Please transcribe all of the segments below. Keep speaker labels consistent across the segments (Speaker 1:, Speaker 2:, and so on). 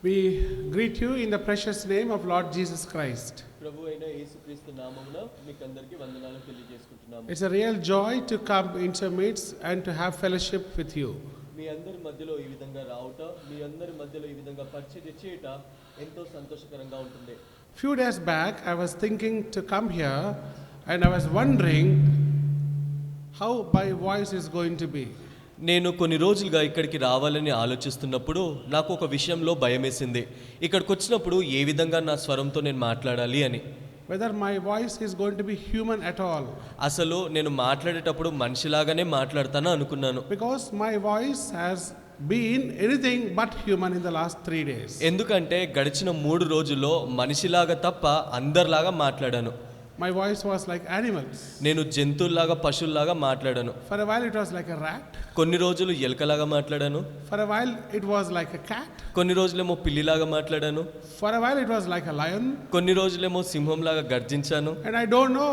Speaker 1: We greet you in the precious name of Lord Jesus Christ. It's a real joy to come into your midst and to have fellowship with you.
Speaker 2: మీ అందరి మధ్యలో ఈ విధంగా రావట, మీ అందరి మధ్యలో ఈ విధంగా పరిచర్య చేయట ఎంతో సంతోషకరంగా ఉంటుంది.
Speaker 1: Few days back I was thinking to come here and I was wondering how my voice is going to be.
Speaker 2: నేను కొన్ని రోజులుగా ఇక్కడికి రావాలని ఆలోచిస్తున్నప్పుడు నాకు ఒక విషయంలో భయమేసింది. ఇక్కడికి వచ్చినప్పుడు ఏ విధంగా నా స్వరంతో నేను మాట్లాడాలి అని.
Speaker 1: Whether my voice is going to be human at all.
Speaker 2: అసలు నేను మాట్లాడేటప్పుడు మనిషిలాగానే మాట్లాడతాను అనుకున్నాను.
Speaker 1: Because my voice has been anything but human in the last 3 days.
Speaker 2: ఎందుకంటే గడిచిన 3 రోజుల్లో మనిషిలాగా తప్ప అందరిలాగా మాట్లాడాను.
Speaker 1: My voice was like animals.
Speaker 2: నేను జంతువులాగా పశువులాగా మాట్లాడాను.
Speaker 1: For a while it was like a rat.
Speaker 2: కొన్ని రోజులు ఎలుకలాగా మాట్లాడాను.
Speaker 1: For a while it was like a cat.
Speaker 2: కొన్ని రోజులేమో పిల్లిలాగా మాట్లాడాను.
Speaker 1: For a while it was like a lion.
Speaker 2: కొన్ని రోజులేమో సింహంలాగా గర్జించాను.
Speaker 1: And I don't know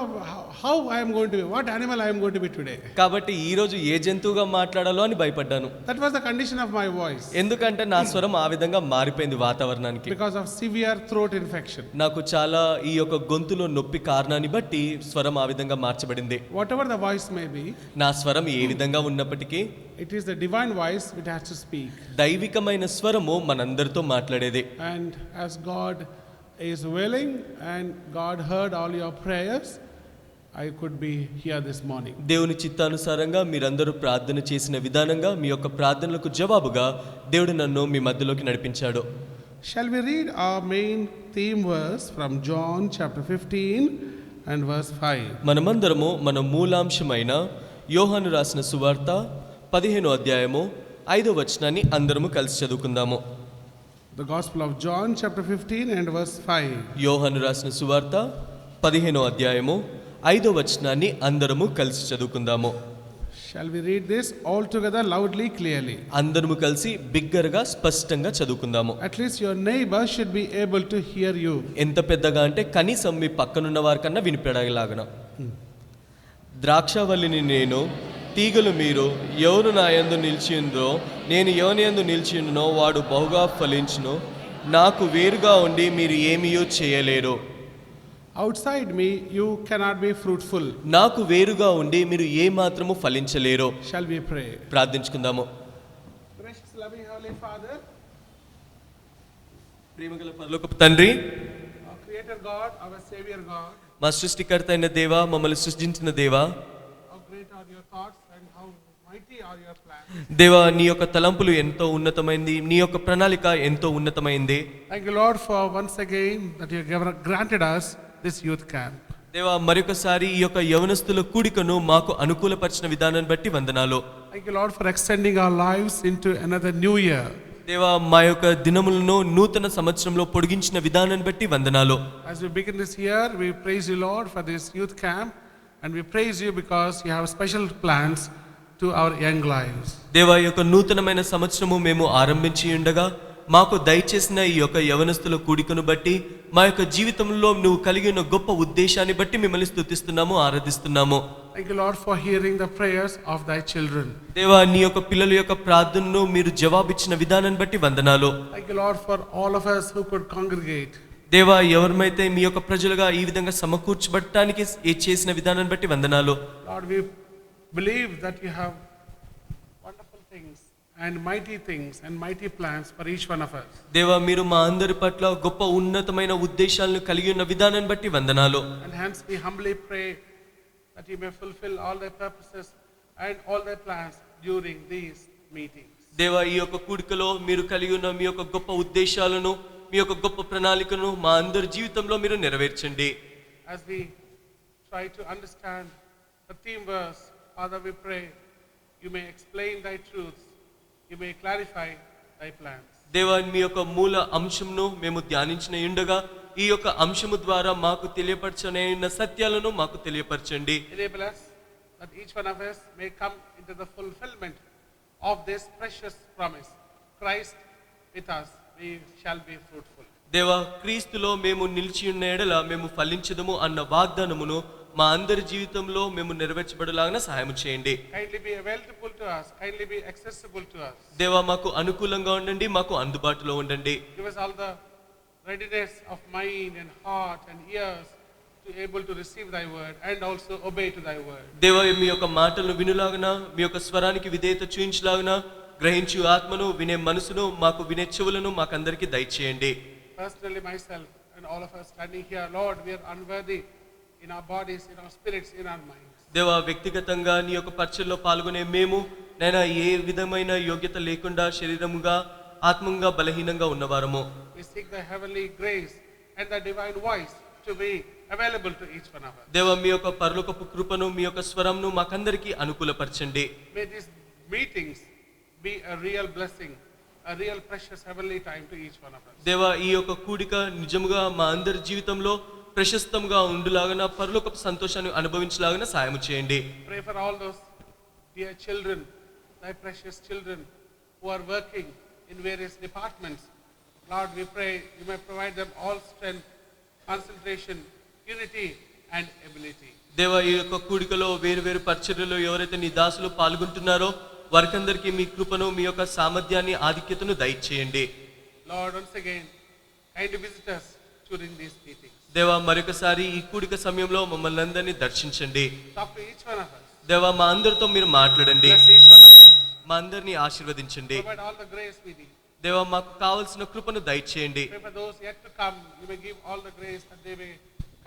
Speaker 1: how I am going to be, what animal I am going to be today.
Speaker 2: కాబట్టి ఈ రోజు ఏ జంతువుగా మాట్లాడాలో అని భయపడ్డాను.
Speaker 1: That was the condition of my voice.
Speaker 2: ఎందుకంటే నా స్వరం ఆ విధంగా మారిపోయింది వాతావరణానికి.
Speaker 1: Because of severe throat infection.
Speaker 2: నాకు చాలా ఈ యొక్క గొంతులో నొప్పి కారణాన్ని బట్టి స్వరం ఆ విధంగా మార్చబడింది.
Speaker 1: Whatever the voice may be,
Speaker 2: నా స్వరం ఏ విధంగా ఉన్నప్పటికీ
Speaker 1: it is the divine voice which has to speak.
Speaker 2: దైవికమైన స్వరము మనందరితో మాట్లాడేది.
Speaker 1: And as God is willing and God heard all your prayers, I could be here this morning.
Speaker 2: దేవుని చిత్తానుసారంగా మీరందరూ ప్రార్థన చేసిన విధానంగా మీ యొక్క ప్రార్థనలకు జవాబుగా దేవుడు నన్ను మీ మధ్యలోకి నడిపించాడు.
Speaker 1: Shall we read our main theme verse from John chapter 15 and verse 5?
Speaker 2: మనమందరము మన మూలాంశమైన యోహాను రాసిన సువార్త 15వ అధ్యాయము 5వ వచనాన్ని అందరము కలిసి చదువుకుందాము.
Speaker 1: The Gospel of John chapter 15 and verse 5.
Speaker 2: యోహాను రాసిన సువార్త 15వ అధ్యాయము 5వ వచనాన్ని అందరము కలిసి చదువుకుందాము.
Speaker 1: Shall we read this all together loudly, clearly?
Speaker 2: అందరము కలిసి బిగ్గరగా స్పష్టంగా చదువుకుందాము.
Speaker 1: At least your neighbor should be able to hear you.
Speaker 2: ఎంత పెద్దగా అంటే కనీసం మీ పక్కనున్న వారికన్నా వినిపడేలాగన. ద్రాక్షవల్లిని నేను, తీగలు మీరు. ఎవరు నా యందు నిలిచిందో, నేను ఎవని యందు నిలిచిండునో వాడు బహుగా ఫలించును. నాకు వేరుగా ఉండి మీరు ఏమీయో చేయలేరు.
Speaker 1: Outside me you cannot be fruitful.
Speaker 2: నాకు వేరుగా ఉండి మీరు ఏ మాత్రము ఫలించలేరు.
Speaker 1: Shall we pray?
Speaker 2: ప్రార్థించుకుందాము.
Speaker 1: Gracious loving heavenly Father,
Speaker 2: ప్రేమగల పరలోకపు తండ్రి,
Speaker 1: our creator God, our savior God,
Speaker 2: మా సృష్టికర్త అయిన దేవా, మమ్మల్ని సృష్టించిన దేవా,
Speaker 1: how great are your thoughts and how mighty are your plans.
Speaker 2: దేవా, నీ యొక్క తలంపులు ఎంతో ఉన్నతమైంది, నీ యొక్క ప్రణాళిక ఎంతో ఉన్నతమైంది.
Speaker 1: Thank you Lord for once again that you have granted us this youth camp.
Speaker 2: దేవా, మరొకసారి ఈ యొక్క యవనస్తుల కూడికను మాకు అనుకూలపరిచిన విధానాన్ని బట్టి వందనాలు.
Speaker 1: Thank you Lord for extending our lives into another new year.
Speaker 2: దేవా, మా యొక్క దినములను నూతన సంవత్సరంలో పొడిగించిన విధానాన్ని బట్టి వందనాలు.
Speaker 1: As we begin this year, we praise you Lord for this youth camp, and we praise you because you have special plans to our young lives.
Speaker 2: దేవా, ఈ యొక్క నూతనమైన సంవత్సరము మేము ఆరంభించి ఉండగా మాకు దయచేసిన ఈ యొక్క యవనస్తుల కూడికను బట్టి, మా యొక్క జీవితంలో నువ్వు కలిగి ఉన్న గొప్ప ఉద్దేశాన్ని బట్టి మిమ్మల్ని స్తుతిస్తున్నాము, ఆరాధిస్తున్నాము.
Speaker 1: Thank you Lord for hearing the prayers of thy children.
Speaker 2: దేవా, నీ యొక్క పిల్లల యొక్క ప్రార్థనను మీరు జవాబిచ్చిన విధానాన్ని బట్టి వందనాలు.
Speaker 1: Thank you Lord for all of us who could congregate.
Speaker 2: దేవా, ఎవరైతే మీ యొక్క ప్రజలుగా ఈ విధంగా సమకూర్చబడటానికి చేసిన విధానాన్ని బట్టి వందనాలు.
Speaker 1: Lord, we believe that you have wonderful things and mighty things and mighty plans for each one of us.
Speaker 2: దేవా, మీరు మా అందరి పట్ల గొప్ప ఉన్నతమైన ఉద్దేశాలను కలిగి ఉన్న విధానాన్ని బట్టి వందనాలు.
Speaker 1: And hence we humbly pray that you may fulfill all thy purposes and all thy plans during these meetings.
Speaker 2: దేవా, ఈ యొక్క కూడికలో మీరు కలిగి ఉన్న మీ యొక్క గొప్ప ఉద్దేశాలను, మీ యొక్క గొప్ప ప్రణాళికను మా అందరి జీవితంలో మీరు నెరవేర్చండి.
Speaker 1: As we try to understand the theme verse, Father, we pray you may explain thy truths, you may clarify thy plans.
Speaker 2: దేవా, మీ యొక్క మూల అంశంను మేము ధ్యానించిన ఉండగా ఈ యొక్క అంశము ద్వారా మాకు తెలియపరచనైన సత్యాలను మాకు తెలియపరచండి.
Speaker 1: Enable us that each one of us may come into the fulfillment of this precious promise. Christ with us, we shall be fruitful.
Speaker 2: దేవా, క్రీస్తులో మేము నిలిచి ఉన్న ఎడల మేము ఫలించదము అన్న వాగ్దానమును మా అందరి జీవితంలో మేము నెరవేర్చబడలాగా సహాయం చేయండి.
Speaker 1: Kindly be available to us. Kindly be accessible to us.
Speaker 2: దేవా, మాకు అనుకూలంగా ఉండండి, మాకు అందుబాటులో ఉండండి.
Speaker 1: Give us all the readiness of mind and heart and ears to able to receive thy word and also obey to thy word.
Speaker 2: దేవా, మీ యొక్క మాటలను వినులాగన, మీ యొక్క స్వరానికి విధేయత చూయించలాగన, గ్రహించు ఆత్మను, వినే మనసును, మాకు వినే చెవులను మాకందరికి దయచేయండి.
Speaker 1: Personally myself and all of us standing here, Lord, we are unworthy in our bodies, in our spirits, in our minds.
Speaker 2: దేవా, వ్యక్తిగతంగా నీ యొక్క పరిచర్యలో పాల్గొనే మేము నైనా ఏ విధమైన యోగ్యత లేకుండా శరీరముగా ఆత్మంగా బలహీనంగా ఉన్నవారము.
Speaker 1: We seek the heavenly grace and the divine voice to be available to each one of us.
Speaker 2: దేవా, మీ యొక్క పరలోకపు కృపను, మీ యొక్క స్వరంను మాకందరికి అనుకూలపరచండి.
Speaker 1: May these meetings be a real blessing, a real precious heavenly time to each one of us.
Speaker 2: దేవా, ఈ యొక్క కూడిక నిజముగా మా అందరి జీవితంలో ప్రశస్తంగా ఉండులాగన, పరలోకపు సంతోషాన్ని అనుభవించలాగన సహాయం చేయండి.
Speaker 1: Pray for all those dear children, thy precious children who are working in various departments. Lord, we pray you may provide them all strength, concentration, unity and ability.
Speaker 2: దేవా, ఈ యొక్క కూడికలో వేరు వేరు పరిచర్యలో ఎవరైతే నీ దాసులు పాల్గొంటున్నారో వారికందరికీ మీ కృపను, మీ యొక్క సామర్థ్యాన్ని, ఆధిక్యతను దయచేయండి.
Speaker 1: Lord, once again, kindly visit us during these meetings.
Speaker 2: దేవా, మరొకసారి ఈ కూడిక సమయంలో మమ్మల్ని అందరినీ దర్శించండి.
Speaker 1: Talk to each one of us.
Speaker 2: దేవా, మా అందరితో మీరు మాట్లాడండి,
Speaker 1: Bless each one of us.
Speaker 2: మా అందరినీ ఆశీర్వదించండి.
Speaker 1: Provide all the grace we need.
Speaker 2: దేవా, మాకు కావలసిన కృపను దయచేయండి.
Speaker 1: Pray for those yet to come. You may give all the grace that they may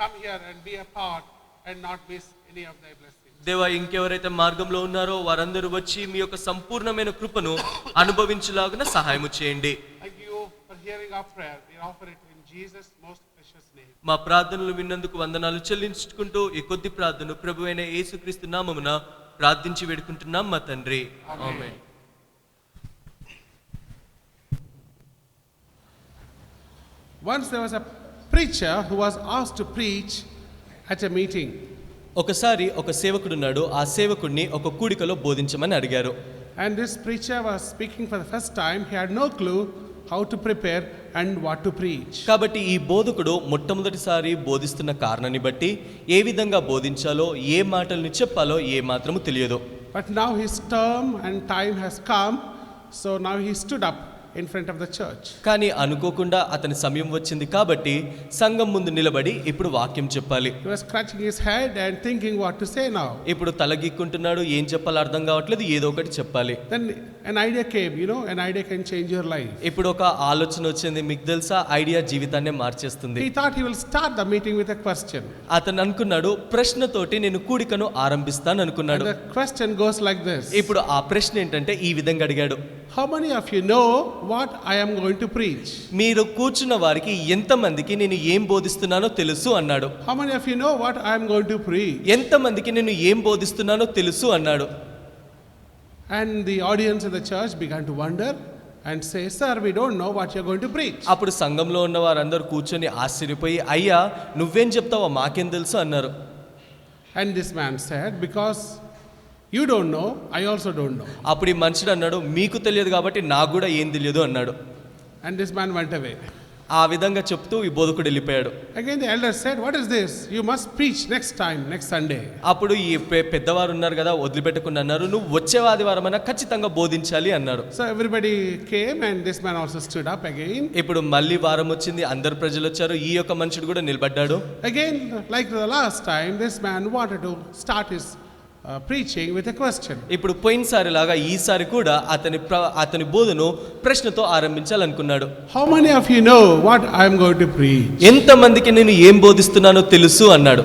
Speaker 1: come here and be a part and not miss any of thy blessings.
Speaker 2: దేవా, ఇంకెవరైతే మార్గంలో ఉన్నారో వారందరూ వచ్చి మీ యొక్క సంపూర్ణమైన కృపను అనుభవించలాగున సహాయం చేయండి.
Speaker 1: Thank you for hearing our prayer. We offer it in Jesus' most precious name.
Speaker 2: మా ప్రార్థనలు విన్నందుకు వందనాలు చెల్లించుకుంటూ ఈ కొద్ది ప్రార్థన ప్రభువైన యేసుక్రీస్తు నామమున ప్రార్థించి వేడుకుంటున్నాం మా తండ్రి. ఆమేన్.
Speaker 1: Once there was a preacher who was asked to preach at a meeting.
Speaker 2: ఒకసారి ఒక సేవకుడున్నాడు. ఆ సేవకుడిని ఒక కూడికలో బోధించమని అడిగారు.
Speaker 1: And this preacher was speaking for the first time. He had no clue how to prepare and what to preach.
Speaker 2: కాబట్టి ఈ బోధకుడు మొట్టమొదటిసారి బోధిస్తున్న కారణాన్ని బట్టి ఏ విధంగా బోధించాలో, ఏ మాటల్ని చెప్పాలో ఏ మాత్రము తెలియదు.
Speaker 1: But now his term and time has come, so now he stood up in front of the church.
Speaker 2: కానీ అనుకోకుండా అతని సమయం వచ్చింది కాబట్టి సంఘం ముందు నిలబడి ఇప్పుడు వాక్యం చెప్పాలి.
Speaker 1: He was scratching his head and thinking what to say now.
Speaker 2: ఇప్పుడు తలగిక్కుంటున్నాడు, ఏం చెప్పాలో అర్థం కావట్లేదు, ఏదో ఒకటి చెప్పాలి.
Speaker 1: Then an idea came, an idea can change your life.
Speaker 2: ఇప్పుడు ఒక ఆలోచన వచ్చింది. మీకు తెలుసా, ఐడియా జీవితాన్నే మార్చేస్తుంది.
Speaker 1: He thought he will start the meeting with a question.
Speaker 2: అతను అనుకున్నాడు, ప్రశ్నతోటి నేను కూడికను ఆరంభిస్తాను అనుకున్నాడు.
Speaker 1: And the question goes like this.
Speaker 2: ఇప్పుడు ఆ ప్రశ్న ఏంటంటే ఈ విధంగా అడిగాడు.
Speaker 1: How many of you know what I am going to preach?
Speaker 2: మీరు కూర్చున్న వారికి ఎంతమందికి నేను ఏం బోధిస్తున్నానో తెలుసు అన్నాడు.
Speaker 1: How many of you know what I am going to preach?
Speaker 2: ఎంతమందికి నేను ఏం బోధిస్తున్నానో తెలుసు అన్నాడు.
Speaker 1: And the audience in the church began to wonder and say, sir, we don't know what you're going to preach.
Speaker 2: అప్పుడు సంఘంలో ఉన్న వారందరూ కూర్చొని ఆశ్చర్యపోయి, అయ్యా నువ్వేం చెప్తావో మాకేం తెలుసు అన్నారు.
Speaker 1: And this man said, because you don't know, I also don't know.
Speaker 2: అప్పుడు ఈ మనుషుడు అన్నాడు, మీకు తెలియదు కాబట్టి నాకు కూడా ఏం తెలియదు అన్నాడు.
Speaker 1: And this man went away.
Speaker 2: ఆ విధంగా చెప్తూ ఈ బోధకుడు వెళ్ళిపోయాడు.
Speaker 1: Again the elder said, what is this? You must preach next time, next Sunday.
Speaker 2: అప్పుడు ఈ పెద్దవారు ఉన్నారు కదా, వదిలిపెట్టకుండా అన్నారు, నువ్వు వచ్చే ఆదివారం అయినా ఖచ్చితంగా బోధించాలి అన్నారు.
Speaker 1: So everybody came and this man also stood up again.
Speaker 2: ఇప్పుడు మళ్ళీ వారం వచ్చింది, అందరు ప్రజలు వచ్చారు, ఈ యొక్క మనుషుడు కూడా నిలబడ్డాడు.
Speaker 1: Again, like the last time, this man wanted to start his preaching with a question.
Speaker 2: ఇప్పుడు పోయినసారి లాగా ఈసారి కూడా అతని బోధను ప్రశ్నతో ఆరంభించాలనుకున్నాడు.
Speaker 1: How many of you know what I am going to preach?
Speaker 2: ఎంతమందికి నేను ఏం బోధిస్తున్నానో తెలుసు అన్నాడు.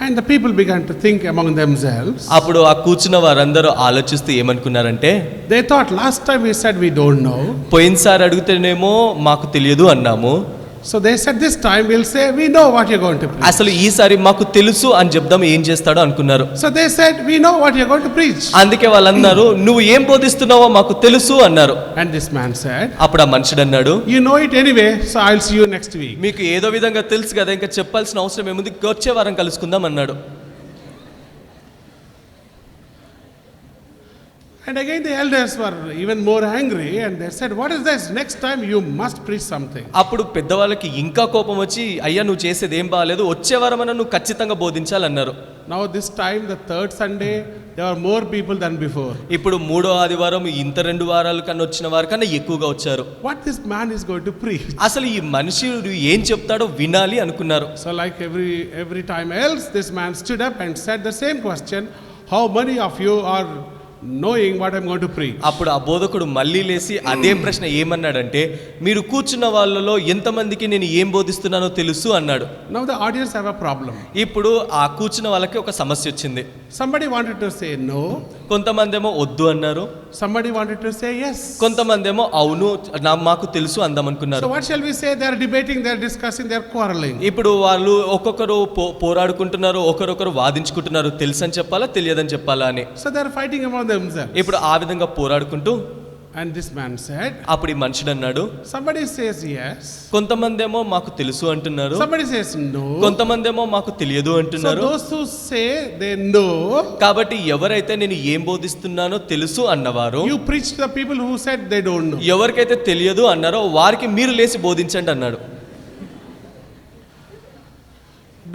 Speaker 1: And the people began to think among themselves.
Speaker 2: అప్పుడు ఆ కూర్చున్న వారందరూ ఆలోచిస్తూ ఏమనుకున్నారంటే,
Speaker 1: They thought last time we said we don't know.
Speaker 2: పోయినసారి అడిగితేనేమో మాకు తెలియదు అన్నాము.
Speaker 1: So they said this time we'll say we know what you're going to preach.
Speaker 2: అసలు ఈసారి మాకు తెలుసు అని చెప్దాం, ఏం చేస్తాడో అనుకున్నారు.
Speaker 1: So they said we know what you're going to preach.
Speaker 2: అందుకే వాళ్ళు అన్నారు, నువ్వు ఏం బోధిస్తున్నావో మాకు తెలుసు అన్నారు.
Speaker 1: And this man said,
Speaker 2: అప్పుడు ఆ మనుషుడు అన్నాడు,
Speaker 1: you know it anyway, so I'll see you next week.
Speaker 2: మీకు ఏదో విధంగా తెలుసు కదా, ఇంకా చెప్పాల్సిన అవసరం ఏముంది, వచ్చే వారం కలుసుకుందాం అన్నాడు.
Speaker 1: And again the elders were even more angry and they said, what is this? Next time you must preach something.
Speaker 2: అప్పుడు పెద్దవాళ్ళకి ఇంకా కోపం వచ్చి, అయ్యా నువ్వు చేసేది ఏం బాగాలేదు, వచ్చే వారమన్నా నువ్వు ఖచ్చితంగా బోధించాలన్నారు.
Speaker 1: Now this time, the third Sunday, there were more people than before.
Speaker 2: ఇప్పుడు మూడో ఆదివారం ఇంత 2 వారాల కన్నా వచ్చిన వారి కన్నా ఎక్కువగా వచ్చారు.
Speaker 1: What this man is going to preach?
Speaker 2: అసలు ఈ మనిషి ఏం చెప్తాడో వినాలి అనుకున్నారు.
Speaker 1: So like every time else, this man stood up and said the same question, how many of you are knowing what I'm going to preach?
Speaker 2: అప్పుడు ఆ బోధకుడు మళ్ళీ లేసి అదే ప్రశ్న ఏమన్నాడంటే, మీరు కూర్చున్న వాళ్ళలో ఎంతమందికి నేను ఏం బోధిస్తున్నానో తెలుసు అన్నాడు.
Speaker 1: Now the audience have a problem.
Speaker 2: ఇప్పుడు ఆ కూర్చున్న వాళ్ళకి ఒక సమస్య వచ్చింది.
Speaker 1: Somebody wanted to say no.
Speaker 2: కొంతమంది ఏమో వద్దు అన్నారు.
Speaker 1: Somebody wanted to say yes.
Speaker 2: కొంతమంది ఏమో అవును మాకు తెలుసు అందాం అనుకున్నారు.
Speaker 1: So what shall we say? They are debating, they are discussing, they are quarreling.
Speaker 2: ఇప్పుడు వాళ్ళు ఒక్కొక్కరు పోరాడుకుంటున్నారు, ఒకరొకరు వాదించుకుంటున్నారు, తెలుసని చెప్పాలా తెలియదని చెప్పాలా అని.
Speaker 1: So they are fighting among themselves.
Speaker 2: ఇప్పుడు ఆ విధంగా పోరాడుకుంటూ,
Speaker 1: and this man said,
Speaker 2: అప్పుడు ఈ మనుషుడు అన్నాడు,
Speaker 1: somebody says yes,
Speaker 2: కొంతమంది ఏమో మాకు తెలుసు అంటున్నారు,
Speaker 1: somebody says no,
Speaker 2: కొంతమంది ఏమో మాకు తెలియదు అంటున్నారు.
Speaker 1: So those who say they know,
Speaker 2: కాబట్టి ఎవరైతే నేను ఏం బోధిస్తున్నానో తెలుసు అన్నవారు,
Speaker 1: you preach to the people who said they don't know.
Speaker 2: ఎవరికైతే తెలియదు అన్నారో వారికి మీరు లేచి బోధించండి అన్నాడు.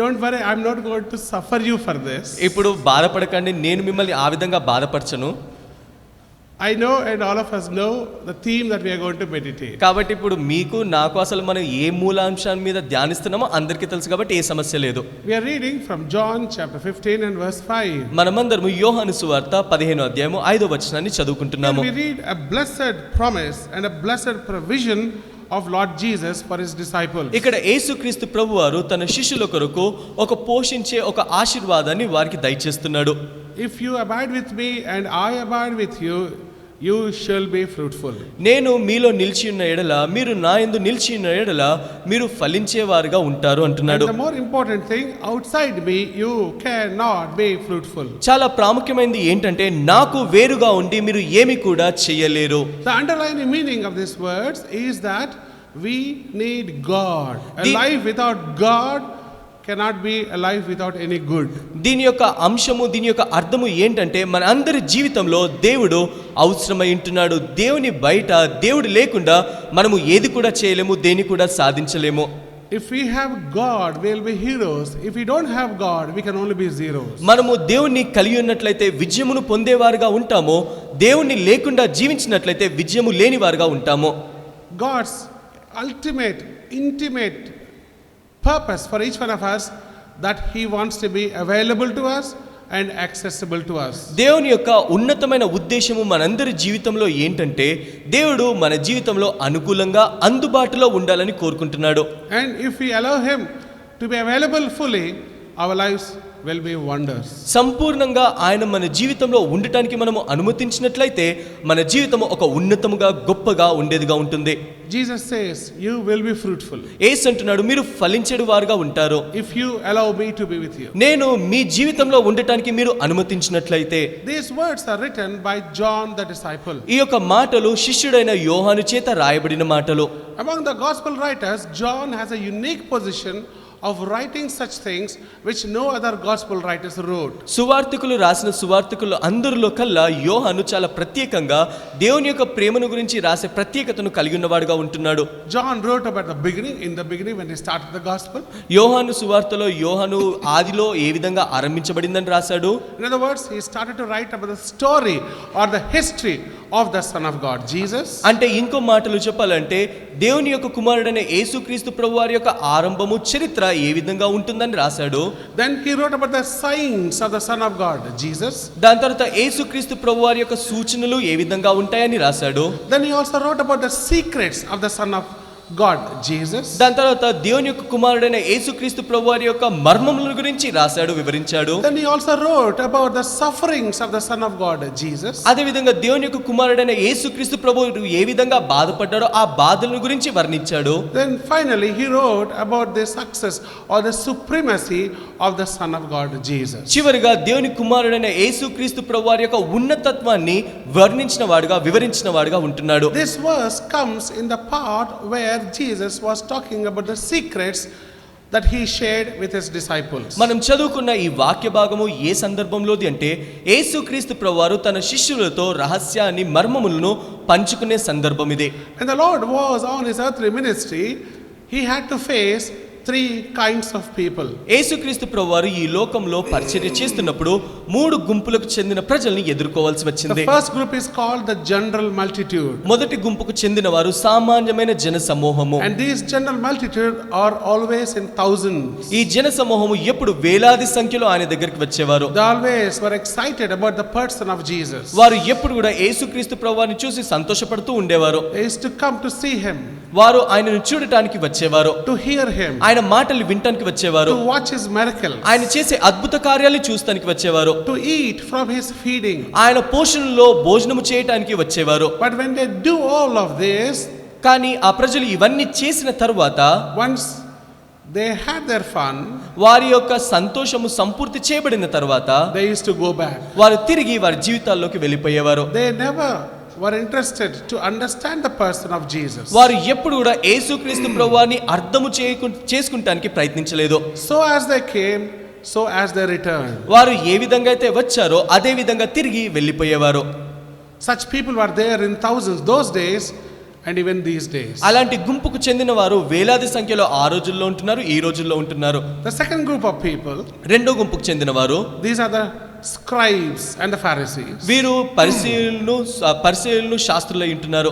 Speaker 1: Don't worry, I'm not going to suffer you for this.
Speaker 2: ఇప్పుడు బాధపడకండి, నేను మిమ్మల్ని ఆ విధంగా బాధపరచను.
Speaker 1: I know and all of us know the theme that we are going to meditate.
Speaker 2: కాబట్టి ఇప్పుడు మీకు నాకు అసలు మనం ఏ మూలాంశాన్ని మీద ధ్యానిస్తున్నామో అందరికీ తెలుసు కాబట్టి ఏ సమస్య లేదు.
Speaker 1: We are reading from John chapter 15 and verse 5.
Speaker 2: మనమందరము యోహాను సువార్త 15వ అధ్యాయము 5వ వచనాన్ని చదువుకుంటున్నాము.
Speaker 1: We read a blessed promise and a blessed provision of Lord Jesus for his disciples.
Speaker 2: ఇక్కడ యేసుక్రీస్తు ప్రభువారు తన శిష్యుల కొరకు ఒక పోషించే ఒక ఆశీర్వాదాన్ని వారికి దయచేస్తున్నాడు.
Speaker 1: If you abide with me and I abide with you, you shall be fruitful.
Speaker 2: నేను మీలో నిలిచి ఉన్న ఎడల, మీరు నా యందు నిలిచి ఉన్న ఎడల మీరు ఫలించేవారుగా ఉంటారు అంటున్నాడు.
Speaker 1: And the more important thing, outside me you cannot be fruitful.
Speaker 2: చాలా ప్రాముఖ్యమైనది ఏంటంటే, నాకు వేరుగా ఉండి మీరు ఏమి కూడా చేయలేరు.
Speaker 1: The underlying meaning of these words is that we need God. A life without God cannot be a life without any good.
Speaker 2: దీని యొక్క అంశము, దీని యొక్క అర్థము ఏంటంటే, మన అందరి జీవితంలో దేవుడు అవసరమై ఉంటున్నాడు. దేవుని బయట దేవుడు లేకుండా మనము ఏది కూడా చేయలేము, దేని కూడా సాధించలేము.
Speaker 1: If we have God, we will be heroes. If we don't have God, we can only be zeros.
Speaker 2: మనము దేవుణ్ణి కలిగి ఉన్నట్లయితే విజయమును పొందేవారుగా ఉంటాము, దేవుణ్ణి లేకుండా జీవించినట్లయితే విజయము లేనివారుగా ఉంటాము.
Speaker 1: God's ultimate, intimate purpose for each one of us, that he wants to be available to us and accessible to us.
Speaker 2: దేవుని యొక్క ఉన్నతమైన ఉద్దేశము మనందరి జీవితంలో ఏంటంటే, దేవుడు మన జీవితంలో అనుకూలంగా అందుబాటులో ఉండాలని కోరుకుంటున్నాడు.
Speaker 1: And if we allow him to be available fully, our lives will be wonders.
Speaker 2: సంపూర్ణంగా ఆయన మన జీవితంలో ఉండటానికి మనము అనుమతించినట్లయితే మన జీవితం ఒక ఉన్నతముగా గొప్పగా ఉండేదిగా ఉంటుంది.
Speaker 1: Jesus says, you will be fruitful.
Speaker 2: యేసు అంటున్నాడు, మీరు ఫలించేడు వారుగా ఉంటారు.
Speaker 1: If you allow me to be with you.
Speaker 2: నేను మీ జీవితంలో ఉండటానికి మీరు అనుమతించినట్లయితే.
Speaker 1: These words are written by John the disciple.
Speaker 2: ఈ యొక్క మాటలు శిష్యుడైన యోహాను చేత రాయబడిన మాటలు.
Speaker 1: Among the gospel writers, John has a unique position of writing such things which no other gospel writers wrote.
Speaker 2: సువార్తికులు రాసిన సువార్తికులు అందరిలో కల్లా యోహాను చాలా ప్రత్యేకంగా దేవుని యొక్క ప్రేమను గురించి రాసే ప్రత్యేకతను కలిగి ఉన్నవాడుగా ఉంటున్నాడు.
Speaker 1: John wrote about the beginning, in the beginning when he started the gospel.
Speaker 2: యోహాను సువార్తలో యోహాను ఆదిలో ఏ విధంగా ఆరంభించబడిందని రాశాడు.
Speaker 1: In other words, he started to write about the story or the history of the Son of God, Jesus.
Speaker 2: అంటే ఇంకో మాటలు చెప్పాలంటే, దేవుని యొక్క కుమారుడైన యేసుక్రీస్తు ప్రభువారి యొక్క ఆరంభము, చరిత్ర ఏ విధంగా ఉంటుందని రాశాడు.
Speaker 1: Then he wrote about the signs of the Son of God, Jesus.
Speaker 2: దాని తర్వాత యేసుక్రీస్తు ప్రభువారి యొక్క సూచనలు ఏ విధంగా ఉంటాయని రాశాడు.
Speaker 1: Then he also wrote about the secrets of the Son of God, Jesus.
Speaker 2: దాని తర్వాత దేవుని యొక్క కుమారుడైన యేసుక్రీస్తు ప్రభువారి యొక్క మర్మముల గురించి రాశాడు, వివరించాడు.
Speaker 1: Then he also wrote about the sufferings of the Son of God, Jesus.
Speaker 2: అదే విధంగా దేవుని యొక్క కుమారుడైన యేసుక్రీస్తు ప్రభువు ఏ విధంగా బాధపడ్డాడో ఆ బాధల గురించి వర్ణించాడు.
Speaker 1: Then finally he wrote about the success or the supremacy of the Son of God, Jesus.
Speaker 2: చివరిగా దేవుని కుమారుడైన యేసుక్రీస్తు ప్రభువారి యొక్క ఉన్నతత్వాన్ని వర్ణించిన వాడుగా, వివరించిన వాడుగా ఉంటున్నాడు.
Speaker 1: This verse comes in the part where Jesus was talking about the secrets that he shared with his disciples.
Speaker 2: మనం చదువుకున్న ఈ వాక్య భాగము ఏ సందర్భంలోది అంటే యేసుక్రీస్తు ప్రభువారు తన శిష్యులతో రహస్యాన్ని మర్మములను పంచుకునే సందర్భం ఇదే.
Speaker 1: And the Lord was on his earthly ministry, he had to face three kinds of people.
Speaker 2: యేసుక్రీస్తు ప్రభువారు ఈ లోకంలో పరిచర్య చేస్తున్నప్పుడు మూడు గుంపులకు చెందిన ప్రజల్ని ఎదుర్కోవాల్సి వచ్చింది.
Speaker 1: The first group is called the general multitude.
Speaker 2: మొదటి గుంపుకు చెందిన వారు సామాన్యమైన జన సమూహము.
Speaker 1: And these general multitude are always in thousands.
Speaker 2: ఈ జన సమూహము ఎప్పుడు వేలాది సంఖ్యలో ఆయన దగ్గరికి వచ్చేవారు.
Speaker 1: They always were excited about the person of Jesus.
Speaker 2: వారు ఎప్పుడు కూడా యేసుక్రీస్తు ప్రభువారిని చూసి సంతోషపడుతూ ఉండేవారు.
Speaker 1: They used to come to see him.
Speaker 2: వారు ఆయనను చూడటానికి వచ్చేవారు.
Speaker 1: To hear him.
Speaker 2: ఆయన మాటలు వినటానికి వచ్చేవారు.
Speaker 1: To watch his miracles.
Speaker 2: ఆయన చేసే అద్భుత కార్యాలు చూస్తానికి వచ్చేవారు.
Speaker 1: To eat from his feeding.
Speaker 2: ఆయన పోషణలో భోజనము చేయటానికి వచ్చేవారు.
Speaker 1: But when they do all of this,
Speaker 2: కానీ ఆ ప్రజలు ఇవన్నీ చేసిన తరువాత
Speaker 1: once they had their fun,
Speaker 2: వారి యొక్క సంతోషము సంపూర్తి చేయబడిన తరువాత
Speaker 1: they used to go back.
Speaker 2: వారు తిరిగి వారి జీవితాల్లోకి వెళ్ళిపోయేవారు.
Speaker 1: They never were interested to understand the person of Jesus.
Speaker 2: వారు ఎప్పుడు కూడా యేసుక్రీస్తు ప్రభువాని అర్థము చేసుకుంటానికి ప్రయత్నించలేదు.
Speaker 1: So as they came, so as they returned.
Speaker 2: వారు ఏ విధంగా అయితే వచ్చారో అదే విధంగా తిరిగి వెళ్ళిపోయేవారు.
Speaker 1: Such people were there in thousands those days and even these days.
Speaker 2: అలాంటి గుంపుకు చెందిన వారు వేలాది సంఖ్యలో ఆ రోజుల్లో ఉంటున్నారు, ఈ రోజుల్లో ఉంటున్నారు.
Speaker 1: The second group of people,
Speaker 2: రెండో గుంపుకు చెందిన వారు,
Speaker 1: these are the scribes and the Pharisees.
Speaker 2: వీరు పరిసయ్యులను శాస్త్రులై ఉంటున్నారు.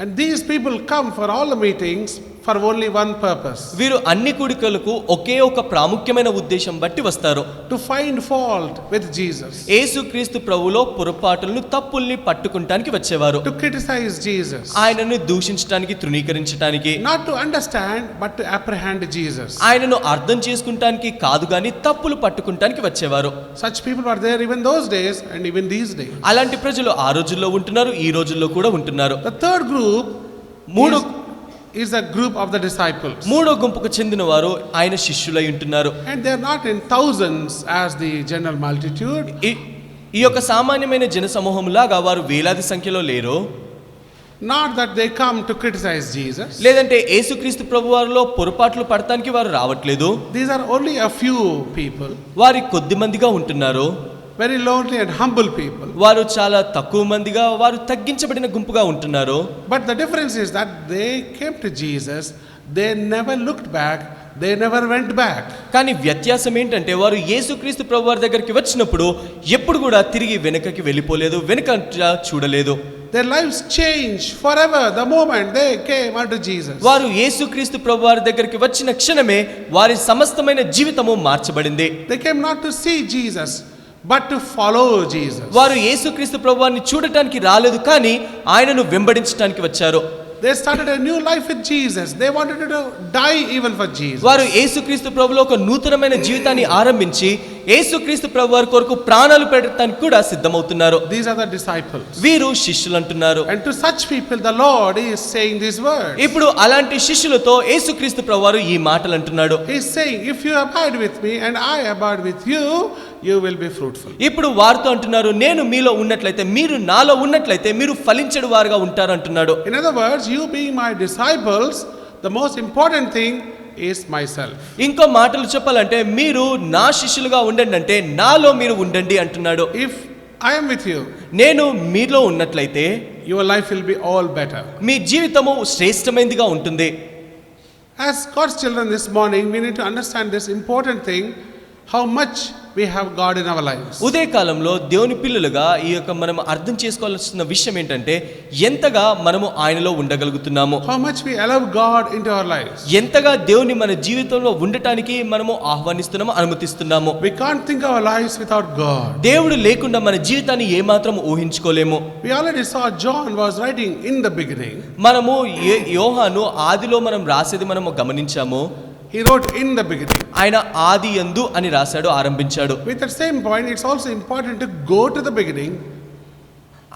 Speaker 1: And these people come for all the meetings for only one purpose.
Speaker 2: వీరు అన్ని కూడికలకు ఒకే ఒక ప్రాముఖ్యమైన ఉద్దేశం బట్టి వస్తారు.
Speaker 1: To find fault with Jesus.
Speaker 2: యేసుక్రీస్తు ప్రభువులో పొరపాటులను తప్పుల్ని పట్టుకుంటానికి వచ్చేవారు.
Speaker 1: To criticize Jesus.
Speaker 2: ఆయనను దూషించడానికి, తృణీకరించడానికి.
Speaker 1: Not to understand but to apprehend Jesus.
Speaker 2: ఆయనను అర్థం చేసుకుంటానికి కాదు గాని తప్పులు పట్టుకుంటానికి వచ్చేవారు.
Speaker 1: Such people were there even those days and even these days.
Speaker 2: అలాంటి ప్రజలు ఆ రోజుల్లో ఉంటున్నారు, ఈ రోజుల్లో కూడా ఉంటున్నారు.
Speaker 1: The third group is a group of the disciples.
Speaker 2: మూడో గుంపుకు చెందిన వారు ఆయన శిష్యులై ఉంటున్నారు.
Speaker 1: And they are not in thousands as the general multitude.
Speaker 2: ఈ యొక్క సామాన్యమైన జన సమూహం లాగా వారు వేలాది సంఖ్యలో లేరు.
Speaker 1: Not that they come to criticize Jesus.
Speaker 2: లేదంటే యేసుక్రీస్తు ప్రభువారిలో పొరపాట్లు పడటానికి వారు రావట్లేదు.
Speaker 1: These are only a few people.
Speaker 2: వారి కొద్ది మందిగా ఉంటున్నారు.
Speaker 1: Very lonely and humble people.
Speaker 2: వారు చాలా తక్కువ మందిగా, వారు తగ్గించబడిన గుంపుగా ఉంటున్నారు.
Speaker 1: But the difference is that they came to Jesus, they never looked back, they never went back.
Speaker 2: కానీ వ్యత్యాసం ఏంటంటే వారు యేసుక్రీస్తు ప్రభువారి దగ్గరికి వచ్చినప్పుడు ఎప్పుడు కూడా తిరిగి వెనకకి వెళ్ళిపోలేదు, వెనక చూడలేదు.
Speaker 1: Their lives changed forever the moment they came unto Jesus.
Speaker 2: వారు యేసుక్రీస్తు ప్రభువారి దగ్గరికి వచ్చిన క్షణమే వారి సమస్తమైన జీవితము మార్చబడింది.
Speaker 1: They came not to see Jesus but to follow Jesus.
Speaker 2: వారు యేసుక్రీస్తు ప్రభువారిని చూడటానికి రాలేదు, కానీ ఆయనను వెంబడించడానికి వచ్చారు.
Speaker 1: They started a new life with Jesus. They wanted to die even for Jesus.
Speaker 2: వారు యేసుక్రీస్తు ప్రభువులో ఒక నూతనమైన జీవితాన్ని ఆరంభించి యేసుక్రీస్తు ప్రభువారి కొరకు ప్రాణాలు పెట్టడానికి కూడా సిద్ధమవుతున్నారు.
Speaker 1: These are the disciples.
Speaker 2: వీరు శిష్యులు అంటున్నారు.
Speaker 1: And to such people the Lord is saying these words.
Speaker 2: ఇప్పుడు అలాంటి శిష్యులతో యేసుక్రీస్తు ప్రభువారు ఈ మాటలు అంటున్నాడు.
Speaker 1: He is saying, if you abide with me and I abide with you, you will be fruitful.
Speaker 2: ఇప్పుడు వారితో అంటున్నారు, నేను మీలో ఉన్నట్లయితే, మీరు నాలో ఉన్నట్లయితే మీరు ఫలించడు వారుగా ఉంటారు అంటున్నాడు.
Speaker 1: In other words, you being my disciples, the most important thing is myself.
Speaker 2: ఇంకో మాటలు చెప్పాలంటే మీరు నా శిష్యులుగా ఉండండి అంటే నాలో మీరు ఉండండి అంటున్నాడు.
Speaker 1: If I am with you,
Speaker 2: నేను మీలో ఉన్నట్లయితే
Speaker 1: your life will be all better.
Speaker 2: మీ జీవితము శ్రేష్టమైనదిగా ఉంటుంది.
Speaker 1: As God's children this morning, we need to understand this important thing, how much we have God in our lives.
Speaker 2: ఉదయ కాలంలో దేవుని పిల్లలుగా ఈ యొక్క మనం అర్థం చేసుకోవాల్సిన విషయం ఏంటంటే ఎంతగా మనము ఆయనలో ఉండగలుగుతున్నాము,
Speaker 1: How much we allow God into our lives.
Speaker 2: ఎంతగా దేవుని మన జీవితంలో ఉండటానికి మనము ఆహ్వానిస్తున్నాము, అనుమతిస్తున్నాము.
Speaker 1: We can't think our lives without God.
Speaker 2: దేవుడు లేకుండా మన జీవితాన్ని ఏమాత్రం ఊహించుకోలేము.
Speaker 1: We already saw John was writing in the beginning.
Speaker 2: మనము యోహాను ఆదిలో మనం రాసేది మనము గమనించాము.
Speaker 1: He wrote in the beginning.
Speaker 2: ఆయన ఆది యందు అని రాశాడు, ఆరంభించాడు.
Speaker 1: With that same point, it's also important to go to the beginning.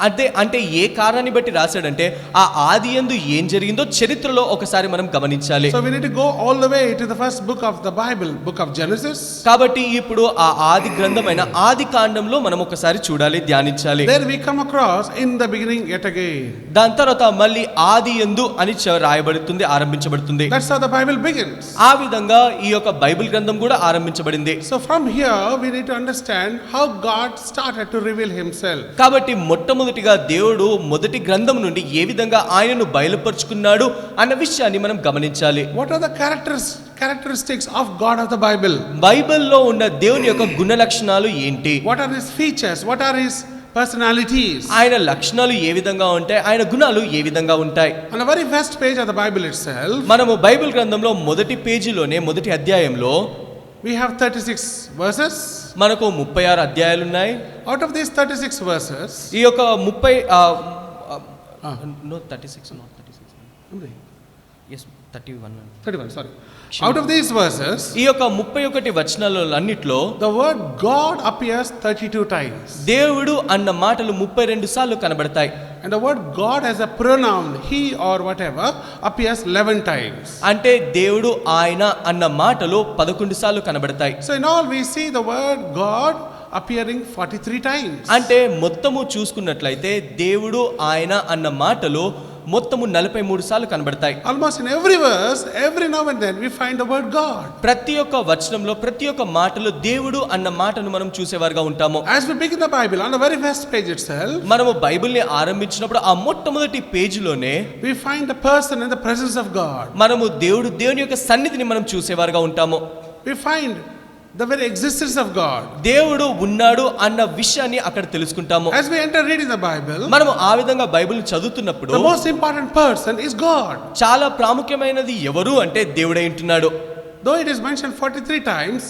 Speaker 2: అంటే ఏ కారణాన్ని బట్టి రాశాడంటే ఆ ఆదియందు ఏం జరిగిందో చరిత్రలో ఒకసారి మనం గమనించాలి.
Speaker 1: So we need to go all the way to the first book of the Bible, book of Genesis.
Speaker 2: కాబట్టి ఇప్పుడు ఆ ఆది గ్రంథమైన ఆది కాండంలో మనం ఒకసారి చూడాలి, ధ్యానించాలి.
Speaker 1: There we come across in the beginning yet again.
Speaker 2: దాని తర్వాత మళ్ళీ ఆదియందు అని రాయబడుతుంది, ఆరంభించబడుతుంది.
Speaker 1: That's how the Bible begins.
Speaker 2: ఆ విధంగా ఈ యొక్క బైబిల్ గ్రంథం కూడా ఆరంభించబడింది.
Speaker 1: So from here we need to understand how God started to reveal himself.
Speaker 2: కాబట్టి మొట్టమొదటిగా దేవుడు మొదటి గ్రంథం నుండి ఏ విధంగా ఆయనను బయలుపరుచుకున్నాడు అన్న విషయాన్ని మనం గమనించాలి.
Speaker 1: What are the characteristics of God of the Bible?
Speaker 2: బైబిల్లో ఉన్న దేవుని యొక్క గుణ లక్షణాలు ఏంటి?
Speaker 1: What are his features? What are his personalities?
Speaker 2: ఆయన లక్షణాలు ఏ విధంగా ఉంటాయి, ఆయన గుణాలు ఏ విధంగా ఉంటాయి?
Speaker 1: On the very first page of the Bible itself,
Speaker 2: మనము బైబిల్ గ్రంథంలో మొదటి పేజీలోనే మొదటి అధ్యాయంలో
Speaker 1: we have 36 verses.
Speaker 2: మనకు 36 అధ్యాయాలు ఉన్నాయి.
Speaker 1: Out of these 36 verses,
Speaker 2: ఈ యొక్క 36 yes
Speaker 1: 31, sorry. Out of these verses,
Speaker 2: ఈ యొక్క 31 వచనాలలో అన్నిట్లో
Speaker 1: the word God appears 32 times.
Speaker 2: దేవుడు అన్న మాటలు 32 సార్లు కనబడతాయి.
Speaker 1: And the word God as a pronoun, he or whatever, appears 11 times.
Speaker 2: అంటే దేవుడు ఆయన అన్న మాటలు 11 సార్లు కనబడతాయి.
Speaker 1: So in all we see the word God appearing 43 times.
Speaker 2: అంటే మొత్తము చూసుకున్నట్లయితే దేవుడు ఆయన అన్న మాటలు మొత్తము 43 సార్లు కనబడతాయి.
Speaker 1: Almost in every verse, every now and then we find the word God.
Speaker 2: ప్రతి ఒక్క వచనంలో ప్రతి ఒక్క మాటలో దేవుడు అన్న మాటను మనం చూసేవారుగా ఉంటాము.
Speaker 1: As we begin the Bible, on the very first page itself,
Speaker 2: మనము బైబిల్ని ఆరంభించినప్పుడు ఆ మొట్టమొదటి పేజీలోనే
Speaker 1: we find the person in the presence of God.
Speaker 2: మనము దేవుని యొక్క సన్నిధిని మనం చూసేవారుగా ఉంటాము.
Speaker 1: We find the very existence of God.
Speaker 2: దేవుడు ఉన్నాడు అన్న విషయాన్ని అక్కడ తెలుసుకుంటాము.
Speaker 1: As we enter reading the Bible,
Speaker 2: మనము ఆ విధంగా బైబిల్ చదువుతున్నప్పుడు
Speaker 1: the most important person is God.
Speaker 2: చాలా ప్రాముఖ్యమైనది ఎవరు అంటే దేవుడే ఉంటున్నాడు.
Speaker 1: Though it is mentioned 43 times,